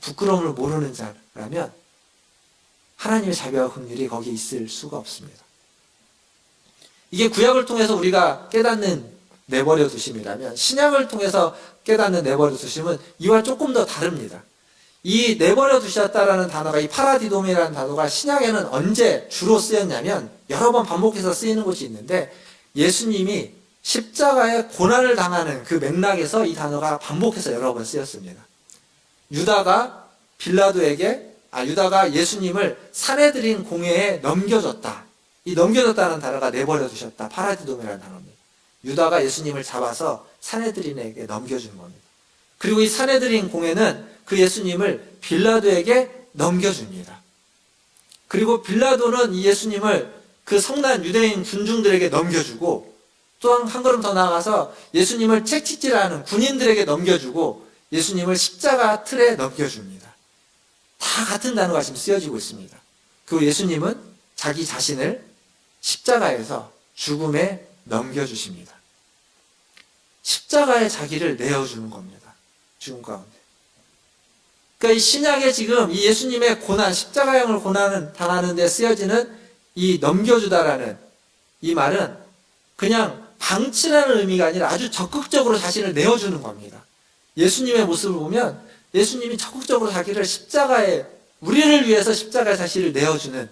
S1: 부끄러움을 모르는 자라면 하나님의 자비와 긍휼이 거기에 있을 수가 없습니다. 이게 구약을 통해서 우리가 깨닫는 내버려 두심이라면 신약을 통해서 깨닫는 내버려 두심은 이와 조금 더 다릅니다. 이 내버려 두셨다라는 단어가, 이 파라디돔이라는 단어가 신약에는 언제 주로 쓰였냐면 여러 번 반복해서 쓰이는 곳이 있는데 예수님이 십자가에 고난을 당하는 그 맥락에서 이 단어가 반복해서 여러 번 쓰였습니다. 유다가 예수님을 산헤드린 공회에 넘겨줬다. 이 넘겨줬다는 단어가 내버려 두셨다. 파라디돔이라는 단어입니다. 유다가 예수님을 잡아서 산헤드린에게 넘겨준 겁니다. 그리고 이 산헤드린 공회는 그 예수님을 빌라도에게 넘겨줍니다. 그리고 빌라도는 이 예수님을 그 성난 유대인 군중들에게 넘겨주고 또한 한 걸음 더 나아가서 예수님을 책찍질하는 군인들에게 넘겨주고 예수님을 십자가 틀에 넘겨줍니다. 다 같은 단어가 지금 쓰여지고 있습니다. 그리고 예수님은 자기 자신을 십자가에서 죽음에 넘겨주십니다. 십자가에 자기를 내어주는 겁니다. 죽음 가운데. 그러니까 이 신약에 지금 이 예수님의 고난, 십자가형을 고난을 당하는 데 쓰여지는 이 넘겨주다라는 이 말은 그냥 방치라는 의미가 아니라 아주 적극적으로 자신을 내어주는 겁니다. 예수님의 모습을 보면 예수님이 적극적으로 자기를 십자가에, 우리를 위해서 십자가에 자신을 내어주는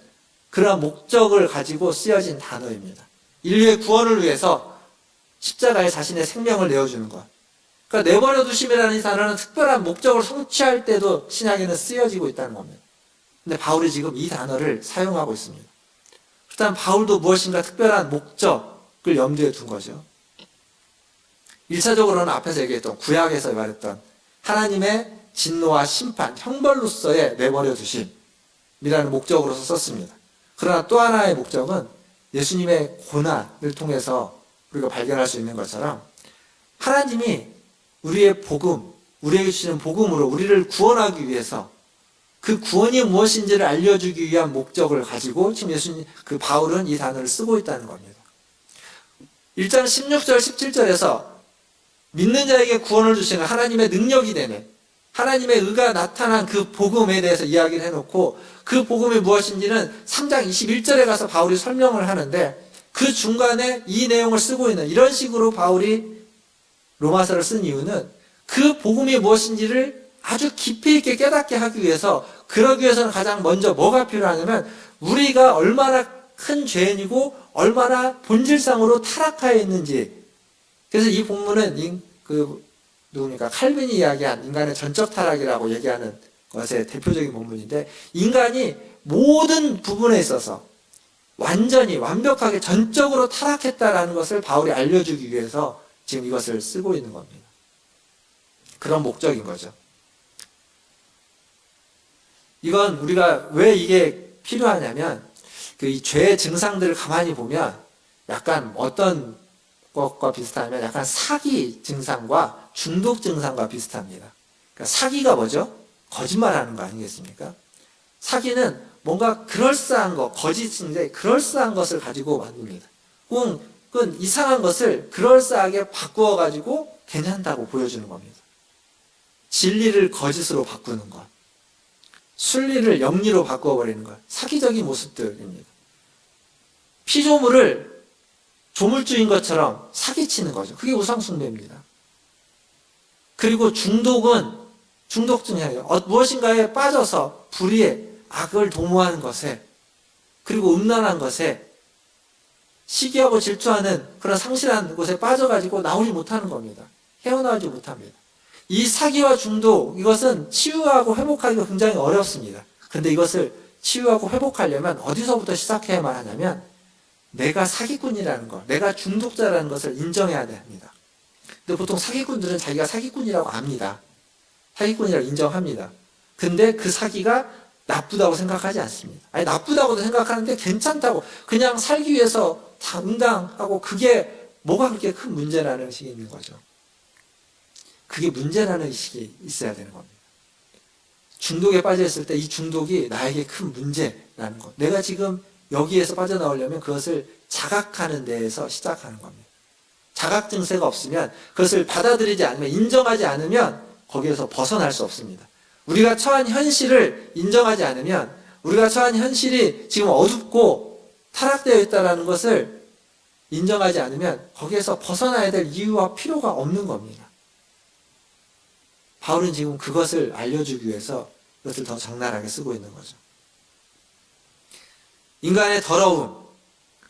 S1: 그러한 목적을 가지고 쓰여진 단어입니다. 인류의 구원을 위해서 십자가에 자신의 생명을 내어주는 것. 그러니까 내버려 두심이라는 이 단어는 특별한 목적을 성취할 때도 신약에는 쓰여지고 있다는 겁니다. 근데 바울이 지금 이 단어를 사용하고 있습니다. 일단 바울도 무엇인가 특별한 목적을 염두에 둔 거죠. 1차적으로는 앞에서 얘기했던 구약에서 말했던 하나님의 진노와 심판, 형벌로서의 내버려 두심이라는 목적으로서 썼습니다. 그러나 또 하나의 목적은 예수님의 고난을 통해서 우리가 발견할 수 있는 것처럼 하나님이 우리의 복음, 우리에게 주시는 복음으로 우리를 구원하기 위해서 그 구원이 무엇인지를 알려주기 위한 목적을 가지고 지금 바울은 이 단어를 쓰고 있다는 겁니다. 1장 16절, 17절에서 믿는 자에게 구원을 주시는 하나님의 능력이 되는 하나님의 의가 나타난 그 복음에 대해서 이야기를 해놓고 그 복음이 무엇인지는 3장 21절에 가서 바울이 설명을 하는데 그 중간에 이 내용을 쓰고 있는 이런 식으로 바울이 로마서를 쓴 이유는 그 복음이 무엇인지를 아주 깊이 있게 깨닫게 하기 위해서 그러기 위해서는 가장 먼저 뭐가 필요하냐면 우리가 얼마나 큰 죄인이고 얼마나 본질상으로 타락하여 있는지. 그래서 이 본문은 칼빈이 이야기한 인간의 전적 타락이라고 얘기하는 것의 대표적인 본문인데 인간이 모든 부분에 있어서 완전히 완벽하게 전적으로 타락했다라는 것을 바울이 알려주기 위해서 지금 이것을 쓰고 있는 겁니다. 그런 목적인 거죠. 이건 우리가 왜 이게 필요하냐면 이 죄의 증상들을 가만히 보면 약간 어떤 것과 비슷하면 약간 사기 증상과 중독 증상과 비슷합니다. 그러니까 사기가 뭐죠? 거짓말하는 거 아니겠습니까? 사기는 뭔가 그럴싸한 거, 거짓인데 그럴싸한 것을 가지고 만듭니다. 그건 이상한 것을 그럴싸하게 바꾸어 가지고 괜찮다고 보여주는 겁니다. 진리를 거짓으로 바꾸는 것, 순리를 영리로 바꾸어 버리는 것, 사기적인 모습들입니다. 피조물을 조물주인 것처럼 사기치는 거죠. 그게 우상숭배입니다. 그리고 중독은 중독증이에요. 무엇인가에 빠져서 불의에 악을 도모하는 것에 그리고 음란한 것에 시기하고 질투하는 그런 상실한 곳에 빠져가지고 나오지 못하는 겁니다. 헤어나오지 못합니다. 이 사기와 중독, 이것은 치유하고 회복하기가 굉장히 어렵습니다. 그런데 이것을 치유하고 회복하려면 어디서부터 시작해야만 하냐면 내가 사기꾼이라는 것, 내가 중독자라는 것을 인정해야 됩니다. 근데 보통 사기꾼들은 자기가 사기꾼이라고 압니다. 사기꾼이라고 인정합니다. 근데 그 사기가 나쁘다고 생각하지 않습니다. 아니, 나쁘다고도 생각하는데 괜찮다고, 그냥 살기 위해서 당당하고, 그게 뭐가 그렇게 큰 문제라는 의식이 있는 거죠. 그게 문제라는 의식이 있어야 되는 겁니다. 중독에 빠져 있을 때 이 중독이 나에게 큰 문제라는 것. 내가 지금 여기에서 빠져나오려면 그것을 자각하는 데에서 시작하는 겁니다. 자각 증세가 없으면, 그것을 받아들이지 않으면, 인정하지 않으면 거기에서 벗어날 수 없습니다. 우리가 처한 현실을 인정하지 않으면, 우리가 처한 현실이 지금 어둡고 타락되어 있다는 것을 인정하지 않으면 거기에서 벗어나야 될 이유와 필요가 없는 겁니다. 바울은 지금 그것을 알려주기 위해서 그것을 더 적나라하게 쓰고 있는 거죠. 인간의 더러움,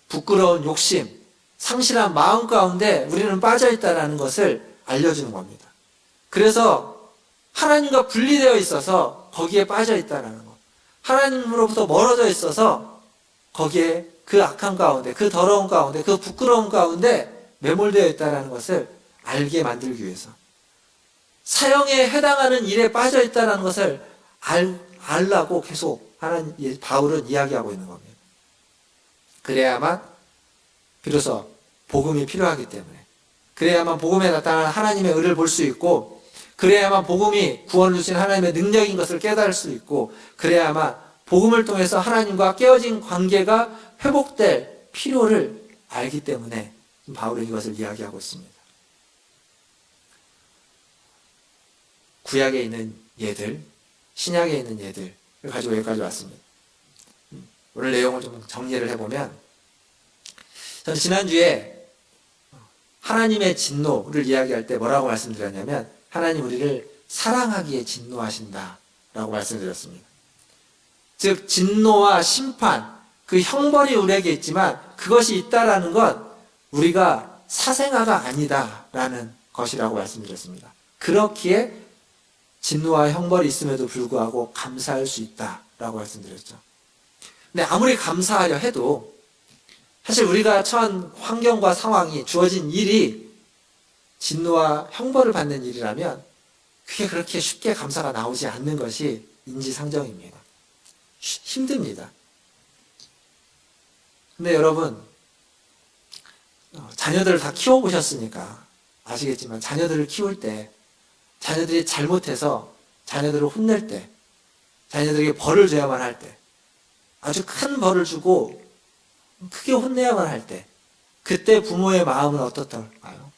S1: 부끄러운 욕심, 상실한 마음 가운데 우리는 빠져있다는 것을 알려주는 겁니다. 그래서 하나님과 분리되어 있어서 거기에 빠져있다는 것. 하나님으로부터 멀어져 있어서 거기에 그 악한 가운데, 그 더러운 가운데, 그 부끄러운 가운데 매몰되어 있다는 것을 알게 만들기 위해서. 사형에 해당하는 일에 빠져있다는 것을 알라고 계속 바울은 이야기하고 있는 겁니다. 그래야만 비로소 복음이 필요하기 때문에, 그래야만 복음에 나타나는 하나님의 의를 볼 수 있고, 그래야만 복음이 구원을 주신 하나님의 능력인 것을 깨달을 수 있고, 그래야만 복음을 통해서 하나님과 깨어진 관계가 회복될 필요를 알기 때문에 바울은 이것을 이야기하고 있습니다. 구약에 있는 예들, 신약에 있는 예들을 가지고 여기까지 왔습니다. 오늘 내용을 좀 정리를 해보면, 저는 지난주에 하나님의 진노를 이야기할 때 뭐라고 말씀드렸냐면, 하나님 우리를 사랑하기에 진노하신다라고 말씀드렸습니다. 즉 진노와 심판, 그 형벌이 우리에게 있지만 그것이 있다라는 건 우리가 사생아가 아니다라는 것이라고 말씀드렸습니다. 그렇기에 진노와 형벌이 있음에도 불구하고 감사할 수 있다라고 말씀드렸죠. 근데 아무리 감사하려 해도 사실 우리가 처한 환경과 상황이, 주어진 일이 진노와 형벌을 받는 일이라면 그게 그렇게 쉽게 감사가 나오지 않는 것이 인지상정입니다. 힘듭니다. 근데 여러분, 자녀들을 다 키워보셨으니까 아시겠지만, 자녀들을 키울 때, 자녀들이 잘못해서 자녀들을 혼낼 때, 자녀들에게 벌을 줘야만 할 때, 아주 큰 벌을 주고 크게 혼내야만 할 때, 그때 부모의 마음은 어떻을까요?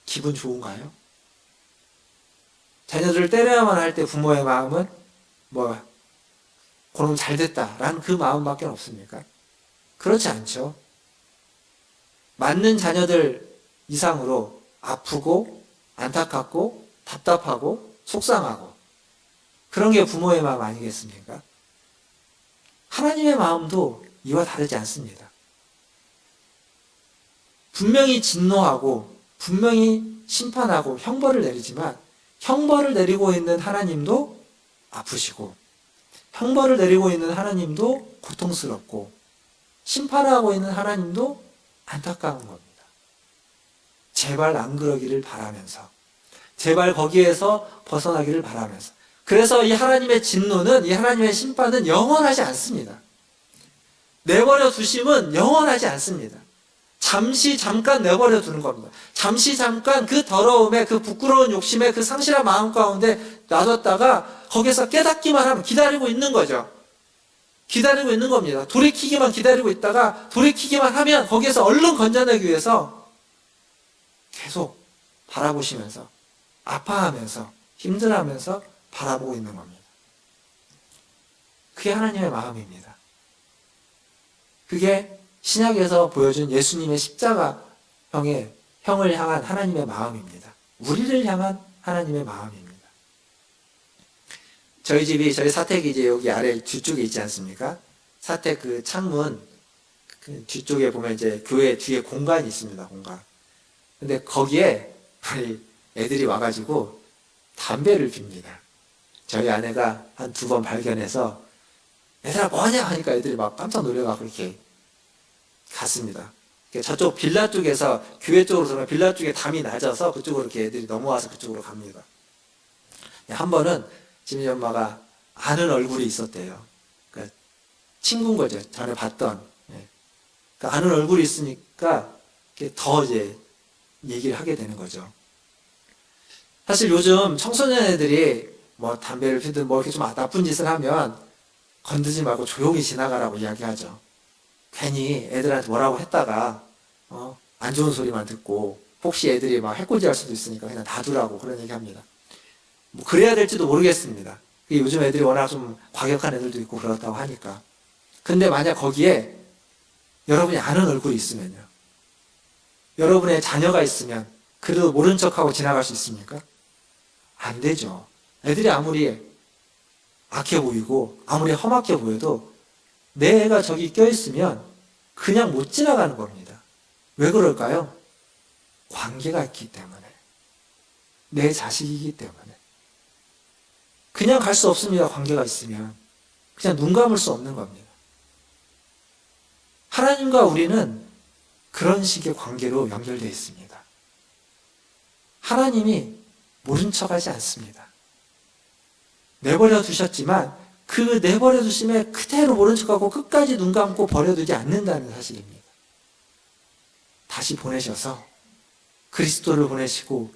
S1: 기분 좋은가요? 자녀들을 때려야만 할 때 부모의 마음은 그럼 잘 됐다라는 그 마음밖에 없습니까? 그렇지 않죠. 맞는 자녀들 이상으로 아프고 안타깝고 답답하고 속상하고, 그런 게 부모의 마음 아니겠습니까? 하나님의 마음도 이와 다르지 않습니다. 분명히 진노하고 분명히 심판하고 형벌을 내리지만, 형벌을 내리고 있는 하나님도 아프시고, 형벌을 내리고 있는 하나님도 고통스럽고, 심판하고 있는 하나님도 안타까운 겁니다. 제발 안 그러기를 바라면서, 제발 거기에서 벗어나기를 바라면서. 그래서 이 하나님의 진노는, 이 하나님의 심판은 영원하지 않습니다. 내버려 두심은 영원하지 않습니다. 잠깐 내버려 두는 겁니다. 잠시 잠깐 그 더러움에, 그 부끄러운 욕심에, 그 상실한 마음 가운데 놔뒀다가 거기서 깨닫기만 하면, 기다리고 있는 거죠. 기다리고 있는 겁니다. 돌이키기만 기다리고 있다가 돌이키기만 하면 거기에서 얼른 건져내기 위해서 계속 바라보시면서, 아파하면서, 힘들어하면서 바라보고 있는 겁니다. 그게 하나님의 마음입니다. 그게 신약에서 보여준 예수님의 십자가형을 향한 하나님의 마음입니다. 우리를 향한 하나님의 마음입니다. 저희 집이, 저희 사택이 이제 여기 아래 뒤쪽에 있지 않습니까? 사택 그 창문 그 뒤쪽에 보면 이제 교회 뒤에 공간이 있습니다. 공간. 근데 거기에 우리 애들이 와가지고 담배를 핍니다. 저희 아내가 한 2번 발견해서, 얘들아 뭐하냐 하니까 애들이 막 깜짝 놀래가지고 이렇게 갔습니다. 저쪽 빌라 쪽에서 교회 쪽으로 들어가면 빌라 쪽에 담이 낮아서 그쪽으로 이렇게 애들이 넘어와서 그쪽으로 갑니다. 한 번은 지민이 엄마가 아는 얼굴이 있었대요. 그러니까 친구인 거죠. 전에 봤던. 그러니까 아는 얼굴이 있으니까 더 이제 얘기를 하게 되는 거죠. 사실 요즘 청소년 애들이 뭐 담배를 피든 뭐 이렇게 좀 나쁜 짓을 하면 건드지 말고 조용히 지나가라고 이야기하죠. 괜히 애들한테 뭐라고 했다가 안 좋은 소리만 듣고 혹시 애들이 막 해코지 할 수도 있으니까 그냥 놔두라고 그런 얘기합니다. 뭐 그래야 될지도 모르겠습니다. 요즘 애들이 워낙 좀 과격한 애들도 있고 그렇다고 하니까. 근데 만약 거기에 여러분이 아는 얼굴이 있으면요. 여러분의 자녀가 있으면 그래도 모른 척하고 지나갈 수 있습니까? 안 되죠. 애들이 아무리 악해 보이고 아무리 험악해 보여도 내 애가 저기 껴있으면 그냥 못 지나가는 겁니다. 왜 그럴까요? 관계가 있기 때문에. 내 자식이기 때문에. 그냥 갈 수 없습니다. 관계가 있으면. 그냥 눈 감을 수 없는 겁니다. 하나님과 우리는 그런 식의 관계로 연결되어 있습니다. 하나님이 모른 척하지 않습니다. 내버려 두셨지만 그 내버려 두심에 그대로 모른 척하고 끝까지 눈 감고 버려두지 않는다는 사실입니다. 다시 보내셔서 그리스도를 보내시고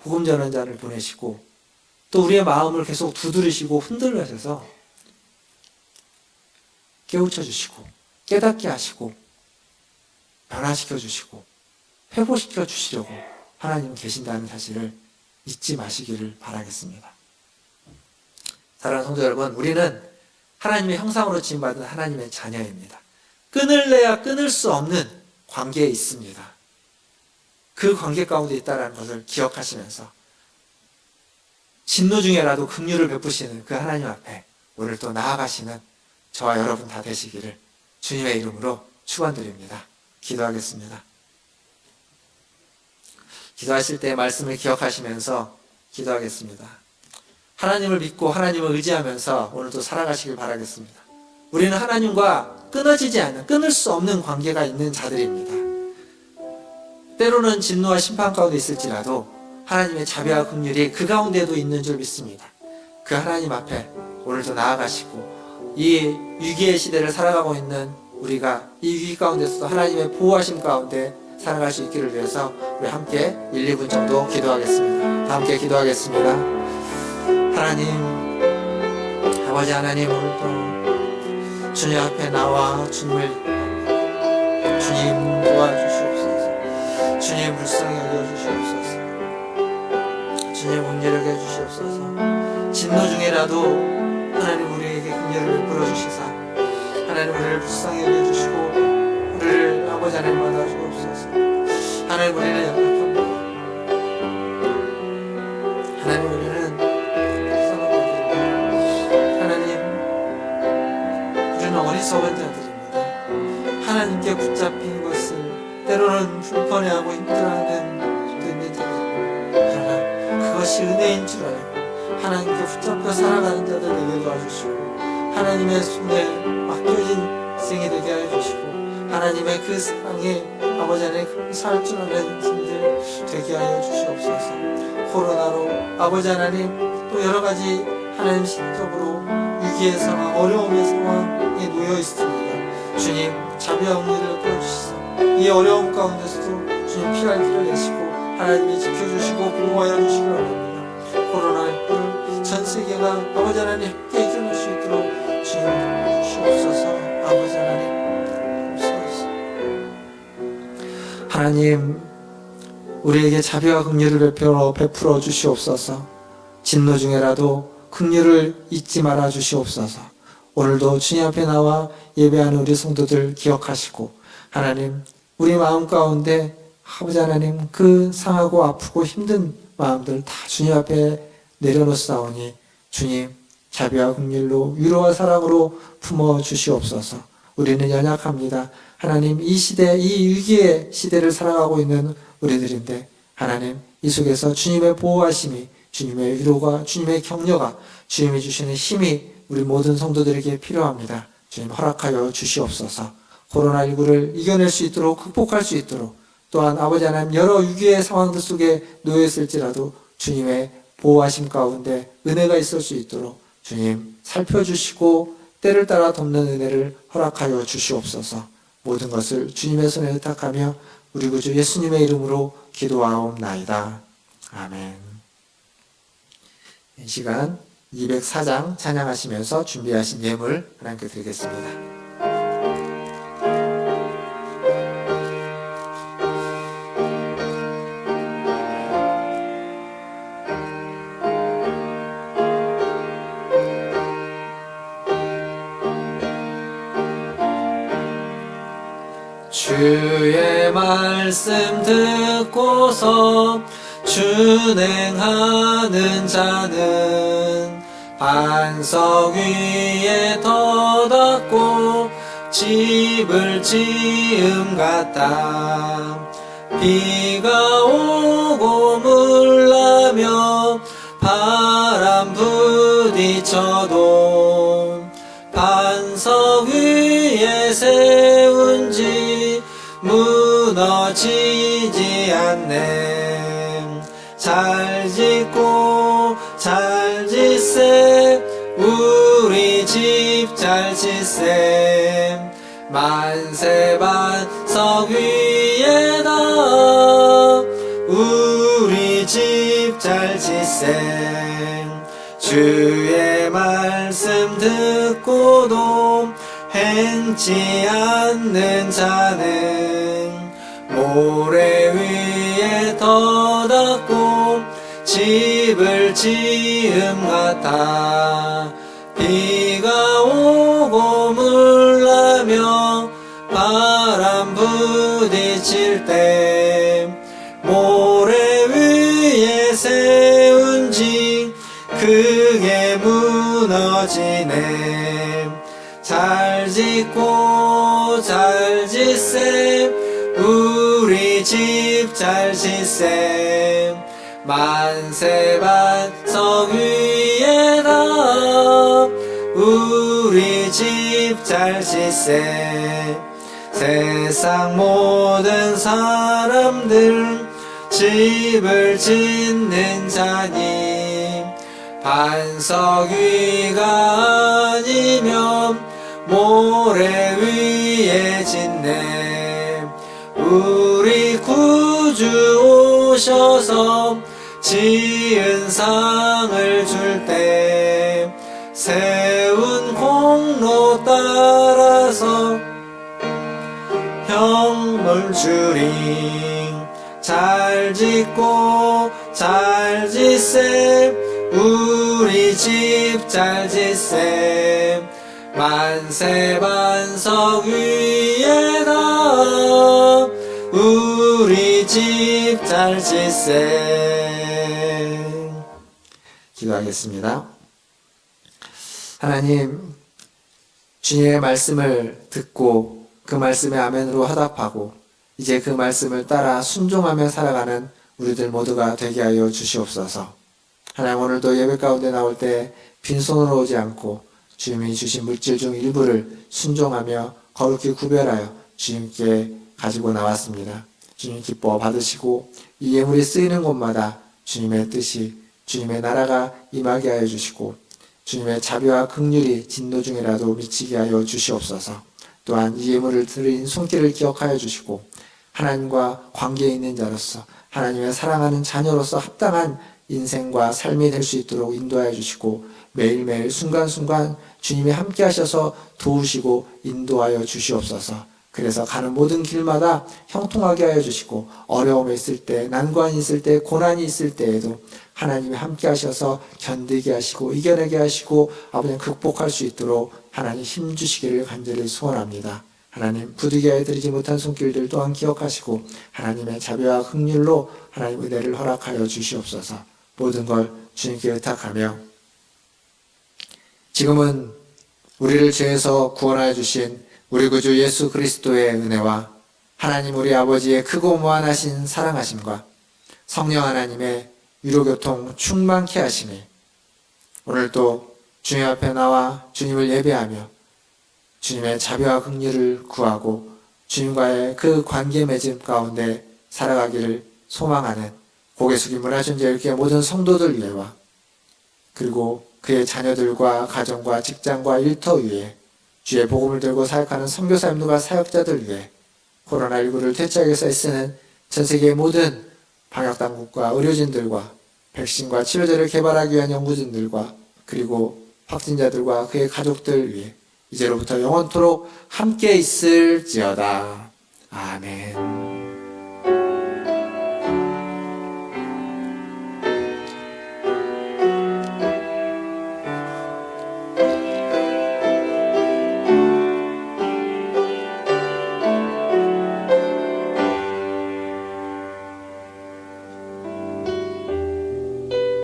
S1: 복음 전환자를 보내시고 또 우리의 마음을 계속 두드리시고 흔들려셔서 깨우쳐 주시고 깨닫게 하시고 변화시켜 주시고 회복시켜 주시려고 하나님 계신다는 사실을 잊지 마시기를 바라겠습니다. 사랑하는 성도 여러분, 우리는 하나님의 형상으로 지음받은 하나님의 자녀입니다. 끊을래야 끊을 수 없는 관계에 있습니다. 그 관계 가운데 있다는 것을 기억하시면서 진노 중에라도 긍휼을 베푸시는 그 하나님 앞에 오늘 또 나아가시는 저와 여러분 다 되시기를 주님의 이름으로 축원드립니다. 기도하겠습니다. 기도하실 때 말씀을 기억하시면서 기도하겠습니다. 하나님을 믿고 하나님을 의지하면서 오늘도 살아가시길 바라겠습니다. 우리는 하나님과 끊어지지 않는, 끊을 수 없는 관계가 있는 자들입니다. 때로는 진노와 심판 가운데 있을지라도 하나님의 자비와 긍휼이 그 가운데도 있는 줄 믿습니다. 그 하나님 앞에 오늘도 나아가시고 이 위기의 시대를 살아가고 있는 우리가 이 위기 가운데서도 하나님의 보호하심 가운데 살아갈 수 있기를 위해서 우리 함께 1, 2분 정도 기도하겠습니다. 다 함께 기도하겠습니다. 하나님, 아버지 하나님, 오늘도 주님 앞에 나와 주님 도와주시옵소서. 주님 불쌍히 여겨주시옵소서. 주님 긍휼히 여겨주시옵소서. 진노 중에라도 하나님 우리에게 긍휼을 베풀어 주시사 하나님 우리를 불쌍히 여겨주시고 우리를 아버지 하나님 받아주옵소서. 하나님 우리는 연약합니다. 하나님 우리는 불쌍한 자들입니다. 하나님 우리는 어리석은 자들입니다. 하나님께 붙잡힌 것을 때로는 불편해하고 힘들어하는 수도 있는 자들입니다. 그러나 그것이 은혜인 줄 알고 하나님께 붙잡혀 살아가는 자들 되게 도와주시고 하나님의 손에 맡겨진 인생이 되게 하여 주시고 하나님의 그 사랑에 아버지 하나님 살 줄 아는 인생들 되게 하여 주시옵소서. 코로나로 아버지 하나님 또 여러 가지 하나님 신적으로 위기의 상황, 어려움의 상황에 놓여 있습니다. 주님 자비와 긍휼을 보여주시소. 이 어려움 가운데서도 주님 피할 길을 내시고 하나님이 지켜주시고 보호하여 주시기 바랍니다. 코로나19를 전 세계가 아버지 하나님 함께 이겨낼 수 있도록 주님 주시옵소서. 아버지 하나님 하나님 우리에게 자비와 긍휼을 베풀어 주시옵소서. 진노 중에라도 긍휼을 잊지 말아 주시옵소서. 오늘도 주님 앞에 나와 예배하는 우리 성도들 기억하시고 하나님 우리 마음 가운데 아버지 하나님 그 상하고 아프고 힘든 마음들 다 주님 앞에 내려놓사오니 주님 자비와 긍휼로 위로와 사랑으로 품어 주시옵소서. 우리는 연약합니다. 하나님 이 시대 이 위기의 시대를 살아가고 있는 우리들인데 하나님 이 속에서 주님의 보호하심이 주님의 위로가 주님의 격려가 주님이 주시는 힘이 우리 모든 성도들에게 필요합니다. 주님 허락하여 주시옵소서. 코로나19를 이겨낼 수 있도록, 극복할 수 있도록, 또한 아버지 하나님 여러 위기의 상황들 속에 놓여 있을지라도 주님의 보호하심 가운데 은혜가 있을 수 있도록 주님 살펴주시고 때를 따라 돕는 은혜를 허락하여 주시옵소서. 모든 것을 주님의 손에 의탁하며 우리 구주 예수님의 이름으로 기도하옵나이다. 아멘. 이 시간 204장 찬양하시면서 준비하신 예물 하나님께 드리겠습니다. 주의 말씀 듣고서 준행하는 자는 반석 위에 터닫고 집을 지음 같다. 비가 오고 물나며 바람 부딪혀도 반석 위에 세운 집 무너지지 않네. 잘 짓고 잘 짓세 우리 집 잘 짓세. 만세 반석 위에다 우리 집 잘 짓세. 주의 말씀 듣고도 행치 않는 자는 모래 위에 터닫고 집을 지음 같아. 비가 오고 물나며 바람 부딪힐 때 모래 위에 세운 집 크게 무너지네. 잘 짓고 잘 짓세 우리 집 잘 짓세. 만세 반석 위에다 우리 집 잘 짓세. 세상 모든 사람들 집을 짓는 자니 반석 위가 아니면 모래 위에 짓네. 우리 구주 오셔서 지은 상을 줄 때 세운 공로 따라서 형물 주리. 잘 짓고 잘 짓세 우리 집 잘 짓세. 만세 반석 위에다 우리 집 잘 짓세. 기도하겠습니다. 하나님, 주님의 말씀을 듣고 그 말씀에 아멘으로 화답하고 이제 그 말씀을 따라 순종하며 살아가는 우리들 모두가 되게 하여 주시옵소서. 하나님, 오늘도 예배 가운데 나올 때 빈손으로 오지 않고 주님이 주신 물질 중 일부를 순종하며 거룩히 구별하여 주님께 가지고 나왔습니다. 주님 기뻐 받으시고 이 예물이 쓰이는 곳마다 주님의 뜻이, 주님의 나라가 임하게 하여 주시고 주님의 자비와 긍휼이 진노 중이라도 미치게 하여 주시옵소서. 또한 이 예물을 드린 손길을 기억하여 주시고 하나님과 관계에 있는 자로서 하나님의 사랑하는 자녀로서 합당한 인생과 삶이 될 수 있도록 인도하여 주시고 매일매일 순간순간 주님이 함께 하셔서 도우시고 인도하여 주시옵소서. 그래서 가는 모든 길마다 형통하게 하여 주시고 어려움이 있을 때, 난관이 있을 때, 고난이 있을 때에도 하나님이 함께 하셔서 견디게 하시고 이겨내게 하시고 아버지 극복할 수 있도록 하나님 힘 주시기를 간절히 소원합니다. 하나님 부득이하여 드리지 못한 손길들 또한 기억하시고 하나님의 자비와 긍휼로 하나님 은혜를 허락하여 주시옵소서. 모든 걸 주님께 의탁하며 지금은 우리를 죄에서 구원하여 주신 우리 구주 예수 그리스도의 은혜와 하나님 우리 아버지의 크고 무한하신 사랑하심과 성령 하나님의 위로교통 충만케 하심이 오늘도 주님 앞에 나와 주님을 예배하며 주님의 자비와 긍휼을 구하고 주님과의 그 관계 맺음 가운데 살아가기를 소망하는 고개 숙인 문화전제일교회 모든 성도들 위해와 그리고 그의 자녀들과 가정과 직장과 일터 위에 주의 복음을 들고 사역하는 선교사님들과 사역자들 위해 코로나19를 대처하기 위해서 애쓰는 전 세계의 모든 방역당국과 의료진들과 백신과 치료제를 개발하기 위한 연구진들과 그리고 확진자들과 그의 가족들 위해 이제로부터 영원토록 함께 있을지어다. 아멘.